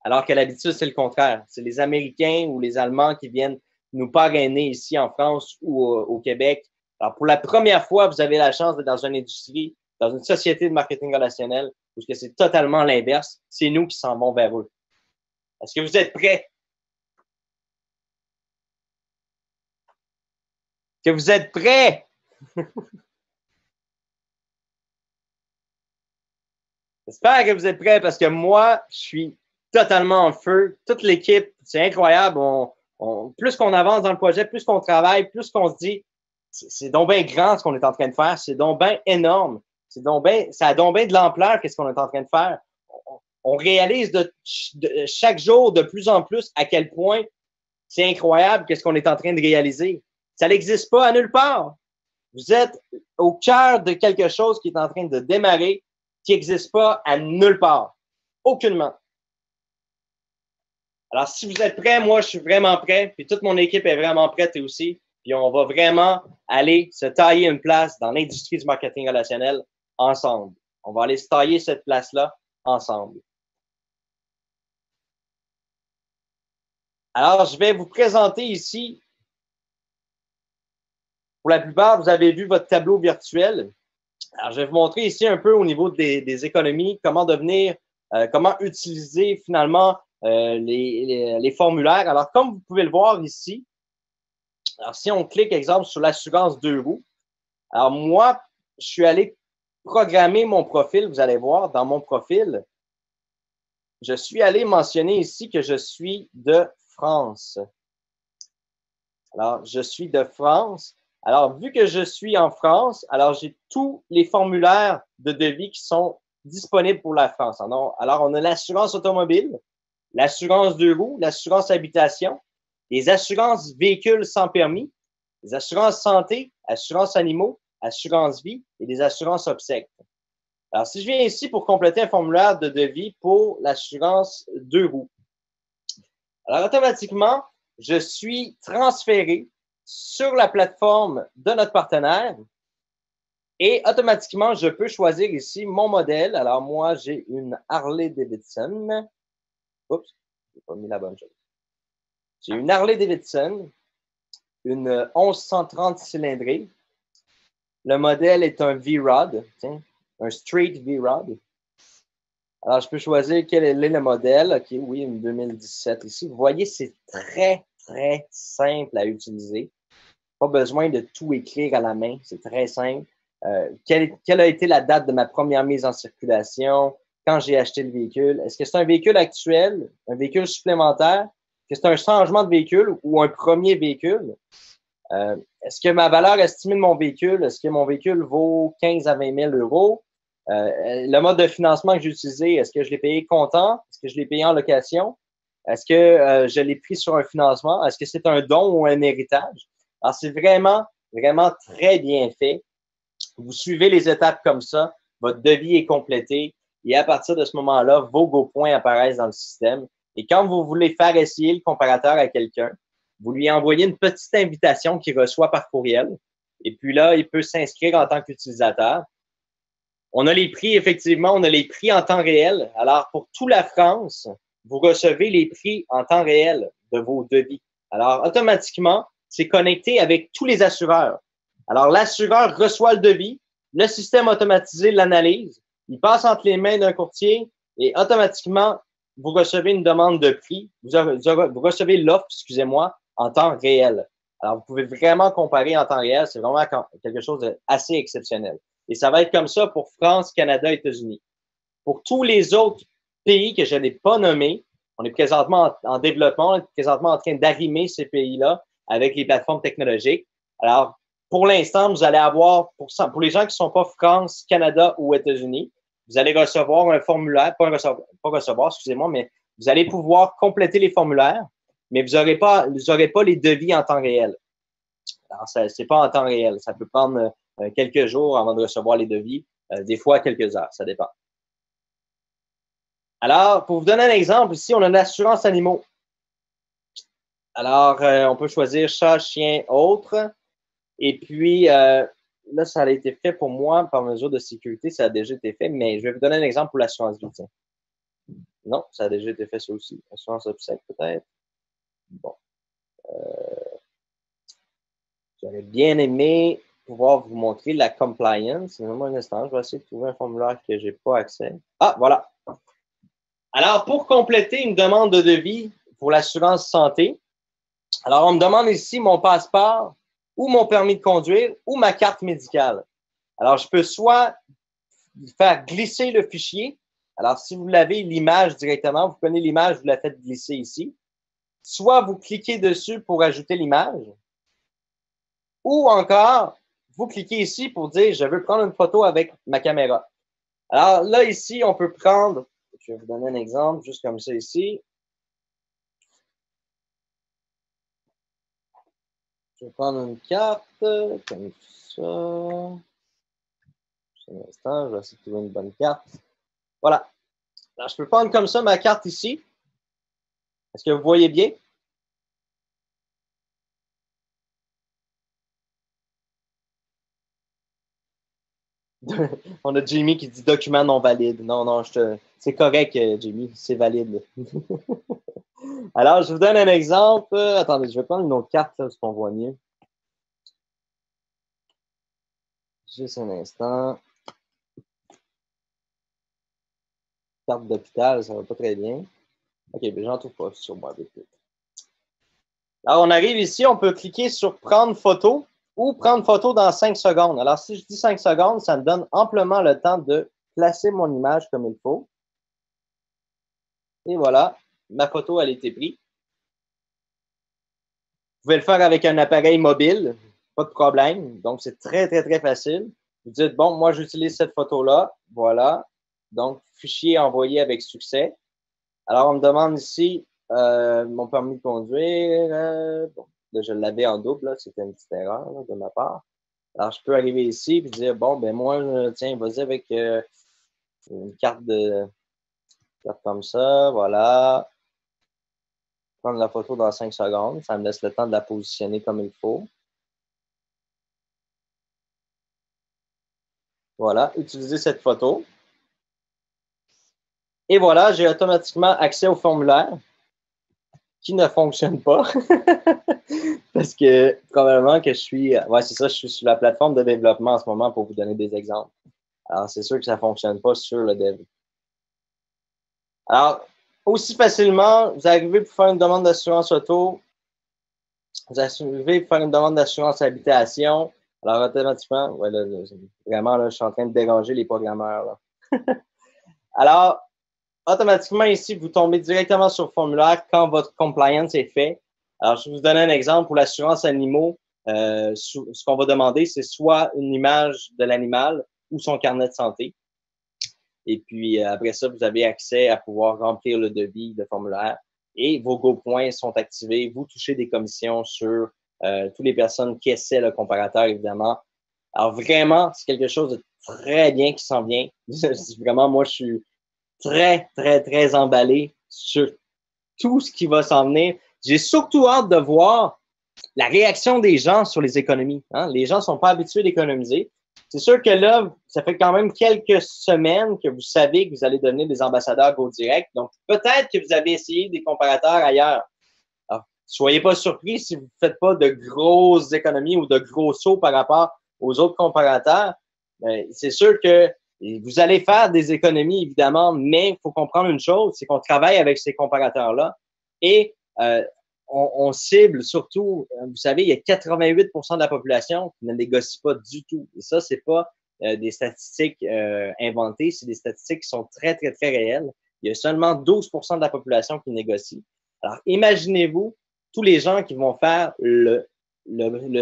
Alors qu'à l'habitude, c'est le contraire. C'est les Américains ou les Allemands qui viennent nous parrainer ici en France ou au Québec. Alors, pour la première fois, vous avez la chance d'être dans une industrie, dans une société de marketing relationnel où c'est totalement l'inverse. C'est nous qui s'en vont vers eux. Est-ce que vous êtes prêts? Que vous êtes prêts? J'espère que vous êtes prêts parce que moi, je suis totalement en feu. Toute l'équipe, c'est incroyable. Plus qu'on avance dans le projet, plus qu'on travaille, plus qu'on se dit, c'est donc bien grand ce qu'on est en train de faire. C'est donc bien énorme. Ça a donc bien de l'ampleur qu'est-ce qu'on est en train de faire. On réalise de chaque jour de plus en plus à quel point c'est incroyable qu'est-ce qu'on est en train de réaliser. Ça n'existe pas à nulle part. Vous êtes au cœur de quelque chose qui est en train de démarrer, qui n'existe pas à nulle part. Aucunement. Alors, si vous êtes prêts, moi, je suis vraiment prêt, puis toute mon équipe est vraiment prête aussi, puis on va vraiment aller se tailler une place dans l'industrie du marketing relationnel ensemble. On va aller se tailler cette place-là ensemble. Alors, je vais vous présenter ici, pour la plupart, vous avez vu votre tableau virtuel. Alors, je vais vous montrer ici un peu au niveau des économies, comment utiliser finalement les formulaires. Alors, comme vous pouvez le voir ici, alors si on clique, exemple, sur l'assurance 2 roues, alors moi, je suis allé programmer mon profil. Vous allez voir, dans mon profil, je suis allé mentionner ici que je suis de France. Alors, je suis de France. Alors, vu que je suis en France, alors j'ai tous les formulaires de devis qui sont disponibles pour la France. Alors on a l'assurance automobile, l'assurance 2 roues, l'assurance habitation, les assurances véhicules sans permis, les assurances santé, assurances animaux, assurance vie et les assurances obsèques. Alors, si je viens ici pour compléter un formulaire de devis pour l'assurance 2 roues, alors automatiquement, je suis transféré sur la plateforme de notre partenaire Et automatiquement, je peux choisir ici mon modèle. Alors, moi, j'ai une Harley-Davidson. Oups, je n'ai pas mis la bonne chose. J'ai une Harley-Davidson, une 1130 cylindrée. Le modèle est un V-Rod, un Street V-Rod. Alors, je peux choisir quel est le modèle. OK, oui, une 2017 ici. Vous voyez, c'est très, très simple à utiliser. Pas besoin de tout écrire à la main. C'est très simple. Quelle a été la date de ma première mise en circulation? Quand j'ai acheté le véhicule? Est-ce que c'est un véhicule actuel? Un véhicule supplémentaire? Est-ce que c'est un changement de véhicule ou un premier véhicule? Est-ce que ma valeur estimée de mon véhicule, est-ce que mon véhicule vaut 15 à 20 000 euros? Le mode de financement que j'ai utilisé, est-ce que je l'ai payé comptant? Est-ce que je l'ai payé en location? Est-ce que je l'ai pris sur un financement? Est-ce que c'est un don ou un héritage? Alors, c'est vraiment, vraiment très bien fait. Vous suivez les étapes comme ça, votre devis est complété et à partir de ce moment-là, vos GoPoints apparaissent dans le système. Et quand vous voulez faire essayer le comparateur à quelqu'un, vous lui envoyez une petite invitation qu'il reçoit par courriel. Et puis là, il peut s'inscrire en tant qu'utilisateur. On a les prix, effectivement, on a les prix en temps réel. Alors, pour toute la France, vous recevez les prix en temps réel de vos devis. Alors, automatiquement, c'est connecté avec tous les assureurs. Alors, l'assureur reçoit le devis, le système automatisé l'analyse, il passe entre les mains d'un courtier et automatiquement, vous recevez une demande de prix, vous recevez l'offre, excusez-moi, en temps réel. Alors, vous pouvez vraiment comparer en temps réel, c'est vraiment quelque chose d'assez exceptionnel. Et ça va être comme ça pour France, Canada, États-Unis. Pour tous les autres pays que je n'ai pas nommés, on est présentement en développement, on est présentement en train d'arrimer ces pays-là avec les plateformes technologiques. Alors, pour l'instant, vous allez avoir, pour les gens qui ne sont pas France, Canada ou États-Unis, vous allez recevoir un formulaire, pas recevoir, excusez-moi, mais vous allez pouvoir compléter les formulaires, mais vous n'aurez pas les devis en temps réel. Alors, c'est pas en temps réel. Ça peut prendre quelques jours avant de recevoir les devis, des fois quelques heures, ça dépend. Alors, pour vous donner un exemple, ici, on a l'assurance animaux. Alors, on peut choisir chat, chien, autre. Et puis, là, ça a été fait pour moi par mesure de sécurité, ça a déjà été fait, mais je vais vous donner un exemple pour l'assurance vie. Non, ça a déjà été fait ça aussi. Assurance obsèque, peut-être. Bon. J'aurais bien aimé pouvoir vous montrer la compliance. Donne-moi un instant, je vais essayer de trouver un formulaire que je n'ai pas accès. Ah, voilà. Alors, pour compléter une demande de devis pour l'assurance santé, alors on me demande ici mon passeport ou mon permis de conduire ou ma carte médicale. Alors, je peux soit faire glisser le fichier. Alors, si vous l'avez l'image directement, vous prenez l'image, vous la faites glisser ici. Soit vous cliquez dessus pour ajouter l'image. Ou encore, vous cliquez ici pour dire « Je veux prendre une photo avec ma caméra ». Alors là, ici, on peut prendre, je vais vous donner un exemple, juste comme ça ici. Je vais prendre une carte, comme ça. Juste un instant, je vais essayer de trouver une bonne carte. Voilà. Alors, je peux prendre comme ça ma carte ici. Est-ce que vous voyez bien? On a Jamie qui dit document non valide. Non, non, c'est correct, Jamie, c'est valide. Alors, je vous donne un exemple. Attendez, je vais prendre une autre carte, là, parce qu'on voit mieux. Juste un instant. Carte d'hôpital, ça va pas très bien. OK, mais j'en trouve pas sur moi. Alors, on arrive ici, on peut cliquer sur prendre photo ou prendre photo dans 5 secondes. Alors, si je dis 5 secondes, ça me donne amplement le temps de placer mon image comme il faut. Et voilà, ma photo, elle a été prise. Vous pouvez le faire avec un appareil mobile, pas de problème. Donc, c'est très, très, très facile. Vous dites, bon, moi, j'utilise cette photo-là. Voilà. Donc, fichier envoyé avec succès. Alors, on me demande ici mon permis de conduire. Bon, là, je l'avais en double, c'était une petite erreur là, de ma part. Alors, je peux arriver ici et dire, bon, ben moi, tiens, vas-y avec une carte comme ça, voilà. Prendre la photo dans 5 secondes. Ça me laisse le temps de la positionner comme il faut. Voilà, utiliser cette photo. Et voilà, j'ai automatiquement accès au formulaire qui ne fonctionne pas. Parce que probablement que je suis, ouais, c'est ça, je suis sur la plateforme de développement en ce moment pour vous donner des exemples. Alors, c'est sûr que ça ne fonctionne pas sur le dev. Alors, aussi facilement, vous arrivez pour faire une demande d'assurance auto, vous arrivez pour faire une demande d'assurance habitation. Alors, automatiquement, ouais, là, vraiment, là, je suis en train de déranger les programmeurs. Là. Alors, automatiquement, ici, vous tombez directement sur le formulaire quand votre compliance est fait. Alors, je vais vous donner un exemple pour l'assurance animaux. Ce qu'on va demander, c'est soit une image de l'animal ou son carnet de santé. Et puis, après ça, vous avez accès à pouvoir remplir le devis, le formulaire. Et vos GoPoints sont activés. Vous touchez des commissions sur toutes les personnes qui essaient le comparateur, évidemment. Alors, vraiment, c'est quelque chose de très bien qui s'en vient. Vraiment, moi, je suis très, très, très emballé sur tout ce qui va s'en venir. J'ai surtout hâte de voir la réaction des gens sur les économies. Hein? Les gens ne sont pas habitués d'économiser. C'est sûr que là, ça fait quand même quelques semaines que vous savez que vous allez devenir des ambassadeurs GoDirect. Donc, peut-être que vous avez essayé des comparateurs ailleurs. Alors, soyez pas surpris si vous ne faites pas de grosses économies ou de gros sauts par rapport aux autres comparateurs. C'est sûr que vous allez faire des économies, évidemment, mais il faut comprendre une chose, c'est qu'on travaille avec ces comparateurs-là et on cible surtout, vous savez, il y a 88% de la population qui ne négocie pas du tout. Et ça, c'est pas des statistiques inventées, c'est des statistiques qui sont très, très, très réelles. Il y a seulement 12% de la population qui négocie. Alors, imaginez-vous tous les gens qui vont faire le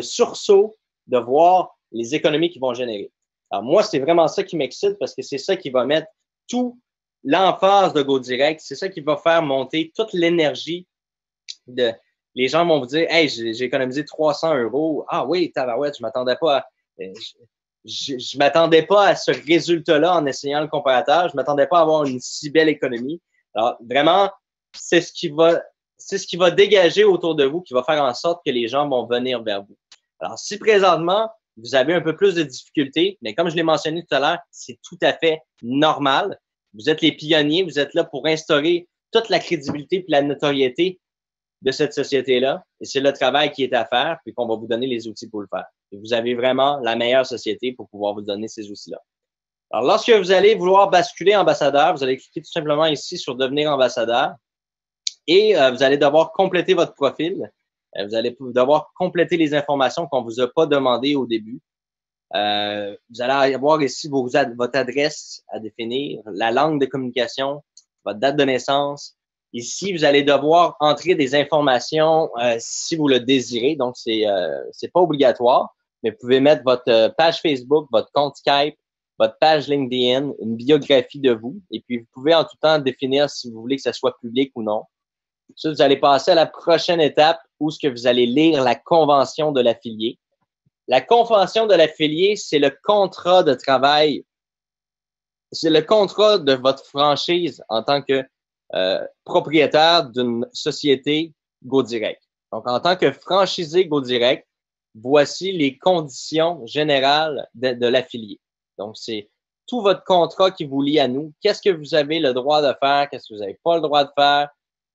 sursaut de voir les économies qu'ils vont générer. Alors, moi, c'est vraiment ça qui m'excite parce que c'est ça qui va mettre tout l'emphase de GoDirect. C'est ça qui va faire monter toute l'énergie de. Les gens vont vous dire, hey, j'ai économisé 300 €. Ah oui, tabarouette, je m'attendais pas à. Je m'attendais pas à ce résultat-là en essayant le comparateur. Je m'attendais pas à avoir une si belle économie. Alors, vraiment, c'est ce qui va dégager autour de vous, qui va faire en sorte que les gens vont venir vers vous. Alors, si présentement, vous avez un peu plus de difficultés, mais comme je l'ai mentionné tout à l'heure, c'est tout à fait normal. Vous êtes les pionniers, vous êtes là pour instaurer toute la crédibilité et la notoriété de cette société-là. Et c'est le travail qui est à faire, puis qu'on va vous donner les outils pour le faire. Et vous avez vraiment la meilleure société pour pouvoir vous donner ces outils-là. Alors, lorsque vous allez vouloir basculer ambassadeur, vous allez cliquer tout simplement ici sur devenir ambassadeur et vous allez devoir compléter votre profil. Vous allez devoir compléter les informations qu'on vous a pas demandées au début. Vous allez avoir ici votre adresse à définir, la langue de communication, votre date de naissance. Ici, vous allez devoir entrer des informations si vous le désirez. Donc, c'est pas obligatoire, mais vous pouvez mettre votre page Facebook, votre compte Skype, votre page LinkedIn, une biographie de vous. Et puis, vous pouvez en tout temps définir si vous voulez que ça soit public ou non. Ensuite, vous allez passer à la prochaine étape où ce que vous allez lire la convention de l'affilié. La convention de l'affilié, c'est le contrat de travail. C'est le contrat de votre franchise en tant que propriétaire d'une société GoDirect. Donc, en tant que franchisé GoDirect, voici les conditions générales de l'affilié. Donc, c'est tout votre contrat qui vous lie à nous. Qu'est-ce que vous avez le droit de faire? Qu'est-ce que vous n'avez pas le droit de faire?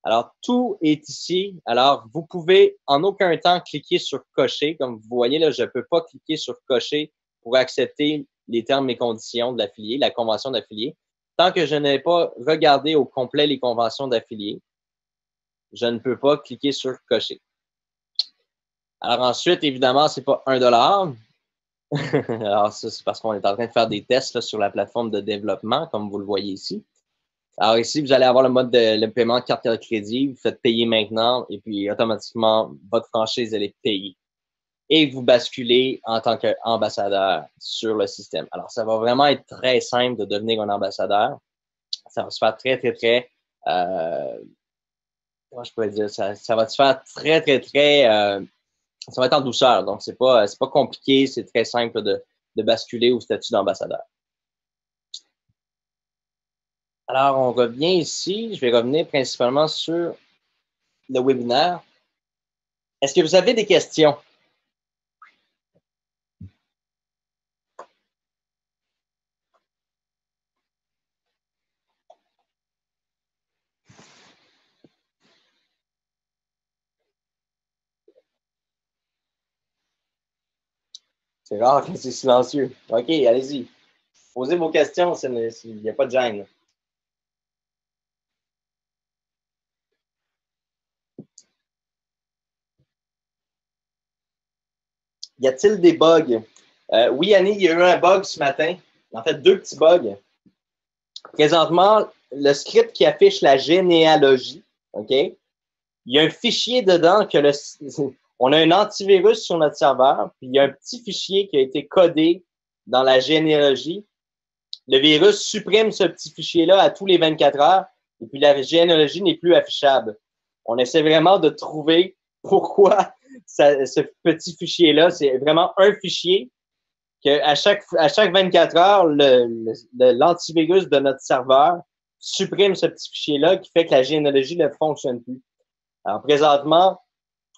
Alors, tout est ici. Alors, vous pouvez en aucun temps cliquer sur cocher. Comme vous voyez, là, je ne peux pas cliquer sur cocher pour accepter les termes et conditions de l'affilié, la convention d'affilié. Tant que je n'ai pas regardé au complet les conventions d'affilié, je ne peux pas cliquer sur cocher. Alors ensuite, évidemment, c'est pas $1. Alors ça, c'est parce qu'on est en train de faire des tests là, sur la plateforme de développement, comme vous le voyez ici. Alors ici, vous allez avoir le mode de le paiement de carte de crédit. Vous faites payer maintenant et puis automatiquement, votre franchise, elle est payée. Et vous basculez en tant qu'ambassadeur sur le système. Alors, ça va vraiment être très simple de devenir un ambassadeur. Ça va se faire très, très, très... comment je pourrais dire? Ça va se faire très, très, très... ça va être en douceur. Donc, c'est pas compliqué. C'est très simple de basculer au statut d'ambassadeur. Alors, on revient ici. Je vais revenir principalement sur le webinaire. Est-ce que vous avez des questions? C'est rare que c'est silencieux. OK, allez-y. Posez vos questions, il n'y a pas de gêne. Y a-t-il des bugs? Oui, Annie, il y a eu un bug ce matin. En fait, deux petits bugs. Présentement, le script qui affiche la généalogie, OK? Il y a un fichier dedans que on a un antivirus sur notre serveur, puis il y a un petit fichier qui a été codé dans la généalogie. Le virus supprime ce petit fichier-là à tous les 24 heures, et puis la généalogie n'est plus affichable. On essaie vraiment de trouver pourquoi ce petit fichier-là, c'est vraiment un fichier que à chaque 24 heures, l'antivirus de notre serveur supprime ce petit fichier-là qui fait que la généalogie ne fonctionne plus. Alors, présentement,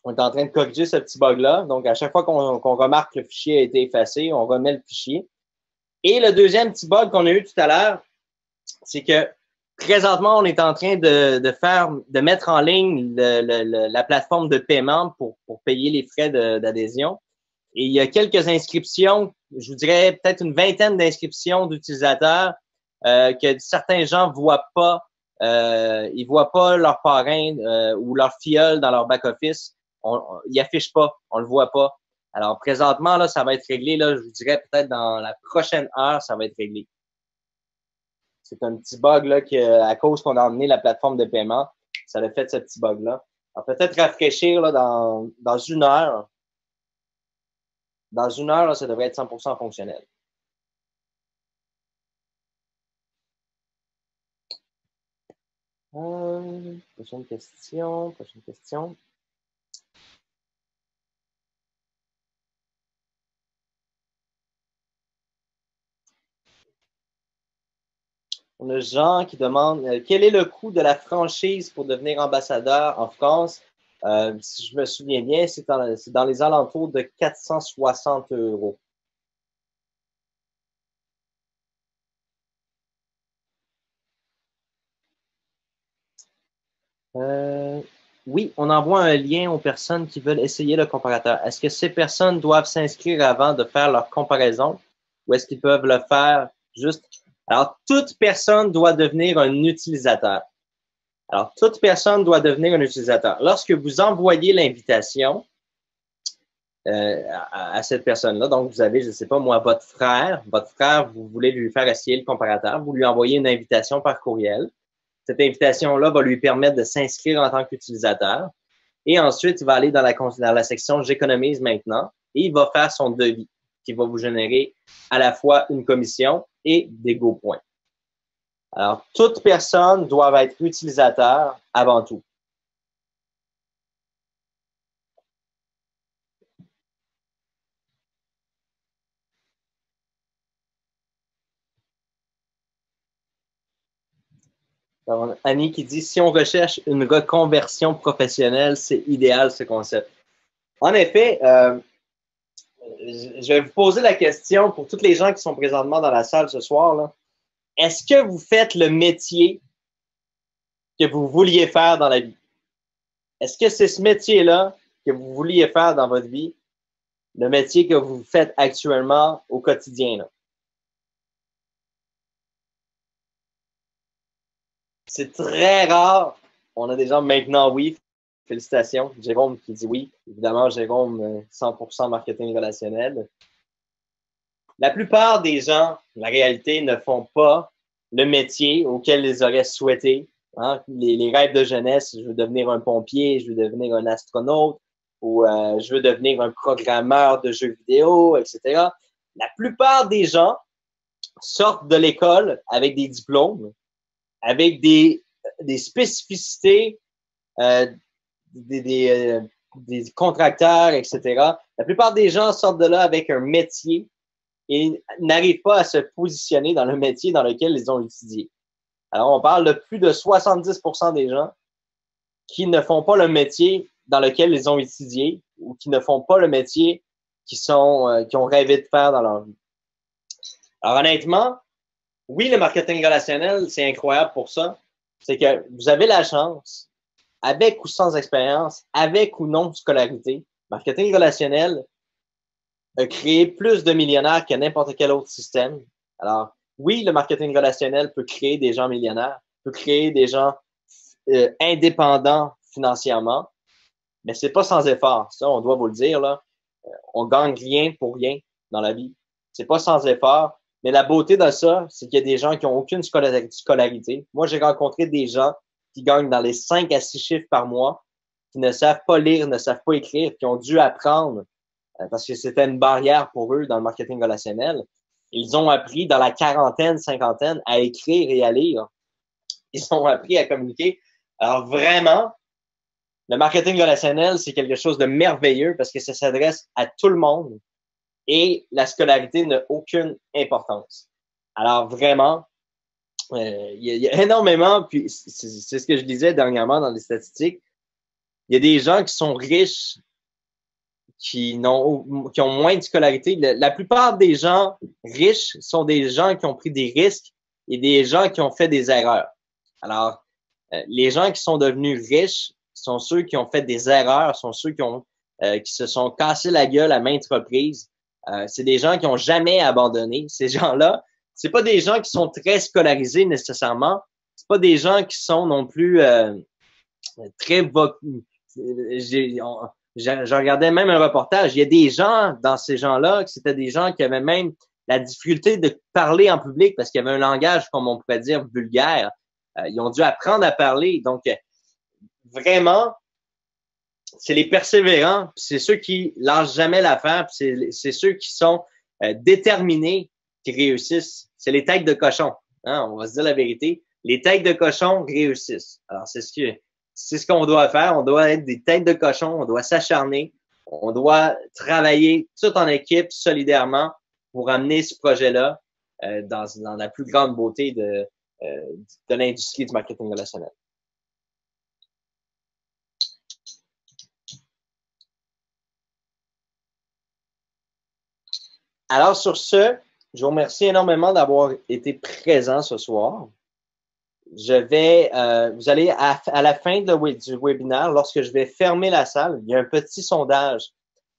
on est en train de corriger ce petit bug-là. Donc, à chaque fois qu'on remarque que le fichier a été effacé, on remet le fichier. Et le deuxième petit bug qu'on a eu tout à l'heure, c'est que présentement, on est en train de mettre en ligne la plateforme de paiement pour payer les frais d'adhésion. Et il y a quelques inscriptions, je vous dirais peut-être une vingtaine d'inscriptions d'utilisateurs que certains gens voient pas. Ils voient pas leur parrain ou leur filleul dans leur back-office. Ils affichent pas, on le voit pas. Alors présentement, là, ça va être réglé. Là, je vous dirais peut-être dans la prochaine heure, ça va être réglé. C'est un petit bug là à cause qu'on a emmené la plateforme de paiement, ça a fait ce petit bug-là. Alors peut-être rafraîchir là, dans une heure. Dans une heure, là, ça devrait être 100% fonctionnel. Prochaine question. On a Jean qui demande quel est le coût de la franchise pour devenir ambassadeur en France? Si je me souviens bien, c'est dans les alentours de 460 €. Oui, on envoie un lien aux personnes qui veulent essayer le comparateur. Est-ce que ces personnes doivent s'inscrire avant de faire leur comparaison ou est-ce qu'ils peuvent le faire juste? Alors, toute personne doit devenir un utilisateur. Alors, toute personne doit devenir un utilisateur. Lorsque vous envoyez l'invitation à cette personne-là, donc vous avez, je ne sais pas moi, votre frère, vous voulez lui faire essayer le comparateur, vous lui envoyez une invitation par courriel. Cette invitation-là va lui permettre de s'inscrire en tant qu'utilisateur. Et ensuite, il va aller dans la section J'économise maintenant et il va faire son devis qui va vous générer à la fois une commission et des GoPoints. Alors, toute personne doit être utilisateur avant tout. Alors, Annie qui dit, si on recherche une reconversion professionnelle, c'est idéal ce concept. En effet, je vais vous poser la question pour toutes les gens qui sont présentement dans la salle ce soir, là. Est-ce que vous faites le métier que vous vouliez faire dans la vie? Est-ce que c'est ce métier-là que vous vouliez faire dans votre vie, le métier que vous faites actuellement au quotidien, là? C'est très rare. On a des gens maintenant, oui. Félicitations. Jérôme qui dit oui. Évidemment, Jérôme, 100% marketing relationnel. La plupart des gens, la réalité, ne font pas le métier auquel ils auraient souhaité. Hein? Les rêves de jeunesse, je veux devenir un pompier, je veux devenir un astronaute, ou je veux devenir un programmeur de jeux vidéo, etc. La plupart des gens sortent de l'école avec des diplômes, avec des spécificités, des contracteurs, etc. La plupart des gens sortent de là avec un métier et n'arrivent pas à se positionner dans le métier dans lequel ils ont étudié. Alors, on parle de plus de 70% des gens qui ne font pas le métier dans lequel ils ont étudié ou qui ne font pas le métier qui ont rêvé de faire dans leur vie. Alors, honnêtement, oui, le marketing relationnel, c'est incroyable pour ça. C'est que vous avez la chance, avec ou sans expérience, avec ou non scolarité, marketing relationnel, a créé plus de millionnaires que n'importe quel autre système. Alors, oui, le marketing relationnel peut créer des gens millionnaires, peut créer des gens indépendants financièrement, mais c'est pas sans effort. Ça, on doit vous le dire, là. On gagne rien pour rien dans la vie. C'est pas sans effort. Mais la beauté de ça, c'est qu'il y a des gens qui ont aucune scolarité. Moi, j'ai rencontré des gens qui gagnent dans les 5 à 6 chiffres par mois, qui ne savent pas lire, ne savent pas écrire, qui ont dû apprendre parce que c'était une barrière pour eux dans le marketing relationnel. Ils ont appris dans la quarantaine, cinquantaine à écrire et à lire. Ils ont appris à communiquer. Alors vraiment, le marketing relationnel, c'est quelque chose de merveilleux parce que ça s'adresse à tout le monde et la scolarité n'a aucune importance. Alors vraiment, il y a énormément, puis c'est ce que je disais dernièrement dans les statistiques, il y a des gens qui sont riches qui ont moins de scolarité. La plupart des gens riches sont des gens qui ont pris des risques et des gens qui ont fait des erreurs. Alors, les gens qui sont devenus riches sont ceux qui ont fait des erreurs, sont ceux qui se sont cassés la gueule à maintes reprises. C'est des gens qui ont jamais abandonné. Ces gens-là, c'est pas des gens qui sont très scolarisés nécessairement. C'est pas des gens qui sont non plus très je regardais même un reportage. Il y a des gens dans ces gens-là, que c'était des gens qui avaient même la difficulté de parler en public parce qu'il y avait un langage, comme on pourrait dire, vulgaire. Ils ont dû apprendre à parler. Donc, vraiment, c'est les persévérants, c'est ceux qui lâchent jamais l'affaire, c'est ceux qui sont déterminés qui réussissent. C'est les têtes de cochon. Hein, on va se dire la vérité. Les têtes de cochon réussissent. Alors, c'est ce qu'on doit faire. On doit être des têtes de cochon, on doit s'acharner, on doit travailler tout en équipe, solidairement, pour amener ce projet-là dans la plus grande beauté de l'industrie du marketing relationnel. Alors, sur ce, je vous remercie énormément d'avoir été présent ce soir. Vous allez à la fin du webinaire, lorsque je vais fermer la salle, il y a un petit sondage.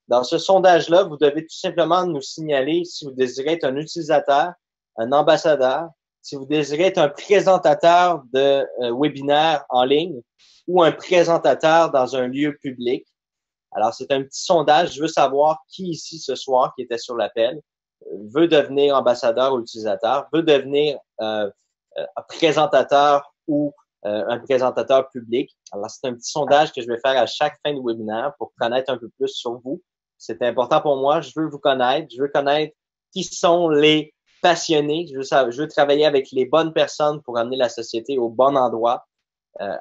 Dans ce sondage-là, vous devez tout simplement nous signaler si vous désirez être un utilisateur, un ambassadeur, si vous désirez être un présentateur de webinaire en ligne ou un présentateur dans un lieu public. Alors, c'est un petit sondage. Je veux savoir qui ici ce soir, qui était sur l'appel, veut devenir ambassadeur ou utilisateur, veut devenir présentateur ou un présentateur public. Alors, c'est un petit sondage que je vais faire à chaque fin de webinaire pour connaître un peu plus sur vous. C'est important pour moi. Je veux vous connaître. Je veux connaître qui sont les passionnés. Je veux travailler avec les bonnes personnes pour amener la société au bon endroit.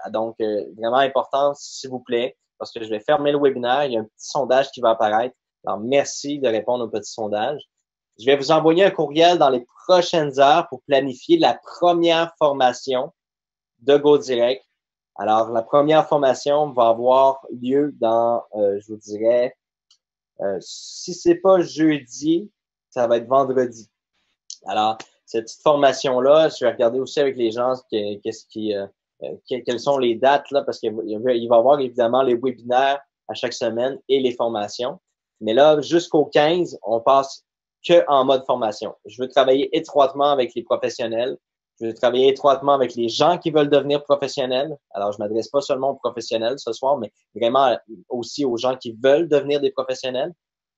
Donc, vraiment important, s'il vous plaît, parce que je vais fermer le webinaire. Il y a un petit sondage qui va apparaître. Alors, merci de répondre au petit sondage. Je vais vous envoyer un courriel dans les prochaines heures pour planifier la première formation de GoDirect. Alors, la première formation va avoir lieu dans, je vous dirais, si c'est pas jeudi, ça va être vendredi. Alors, cette petite formation-là, je vais regarder aussi avec les gens quelles sont les dates, là, parce qu'il va y avoir évidemment les webinaires à chaque semaine et les formations. Mais là, jusqu'au 15, on passe que en mode formation. Je veux travailler étroitement avec les professionnels. Je veux travailler étroitement avec les gens qui veulent devenir professionnels. Alors, je m'adresse pas seulement aux professionnels ce soir, mais vraiment aussi aux gens qui veulent devenir des professionnels.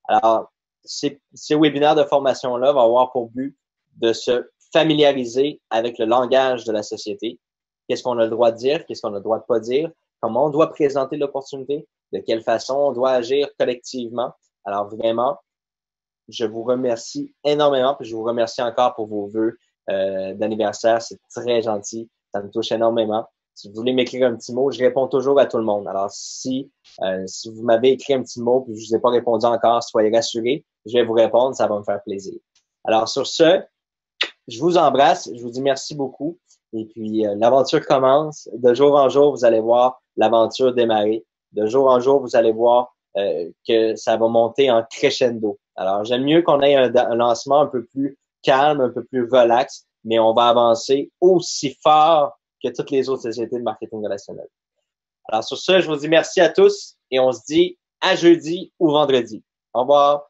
Alors, ces webinaires de formation-là vont avoir pour but de se familiariser avec le langage de la société. Qu'est-ce qu'on a le droit de dire? Qu'est-ce qu'on a le droit de pas dire? Comment on doit présenter l'opportunité? De quelle façon on doit agir collectivement? Alors, vraiment, je vous remercie énormément, puis je vous remercie encore pour vos vœux d'anniversaire. C'est très gentil. Ça me touche énormément. Si vous voulez m'écrire un petit mot, je réponds toujours à tout le monde. Alors, si vous m'avez écrit un petit mot puis je vous ai pas répondu encore, soyez rassurés. Je vais vous répondre, ça va me faire plaisir. Alors, sur ce, je vous embrasse. Je vous dis merci beaucoup. Et puis, l'aventure commence. De jour en jour, vous allez voir l'aventure démarrer. De jour en jour, vous allez voir que ça va monter en crescendo. Alors, j'aime mieux qu'on ait un lancement un peu plus calme, un peu plus relax, mais on va avancer aussi fort que toutes les autres sociétés de marketing relationnel. Alors, sur ce, je vous dis merci à tous et on se dit à jeudi ou vendredi. Au revoir.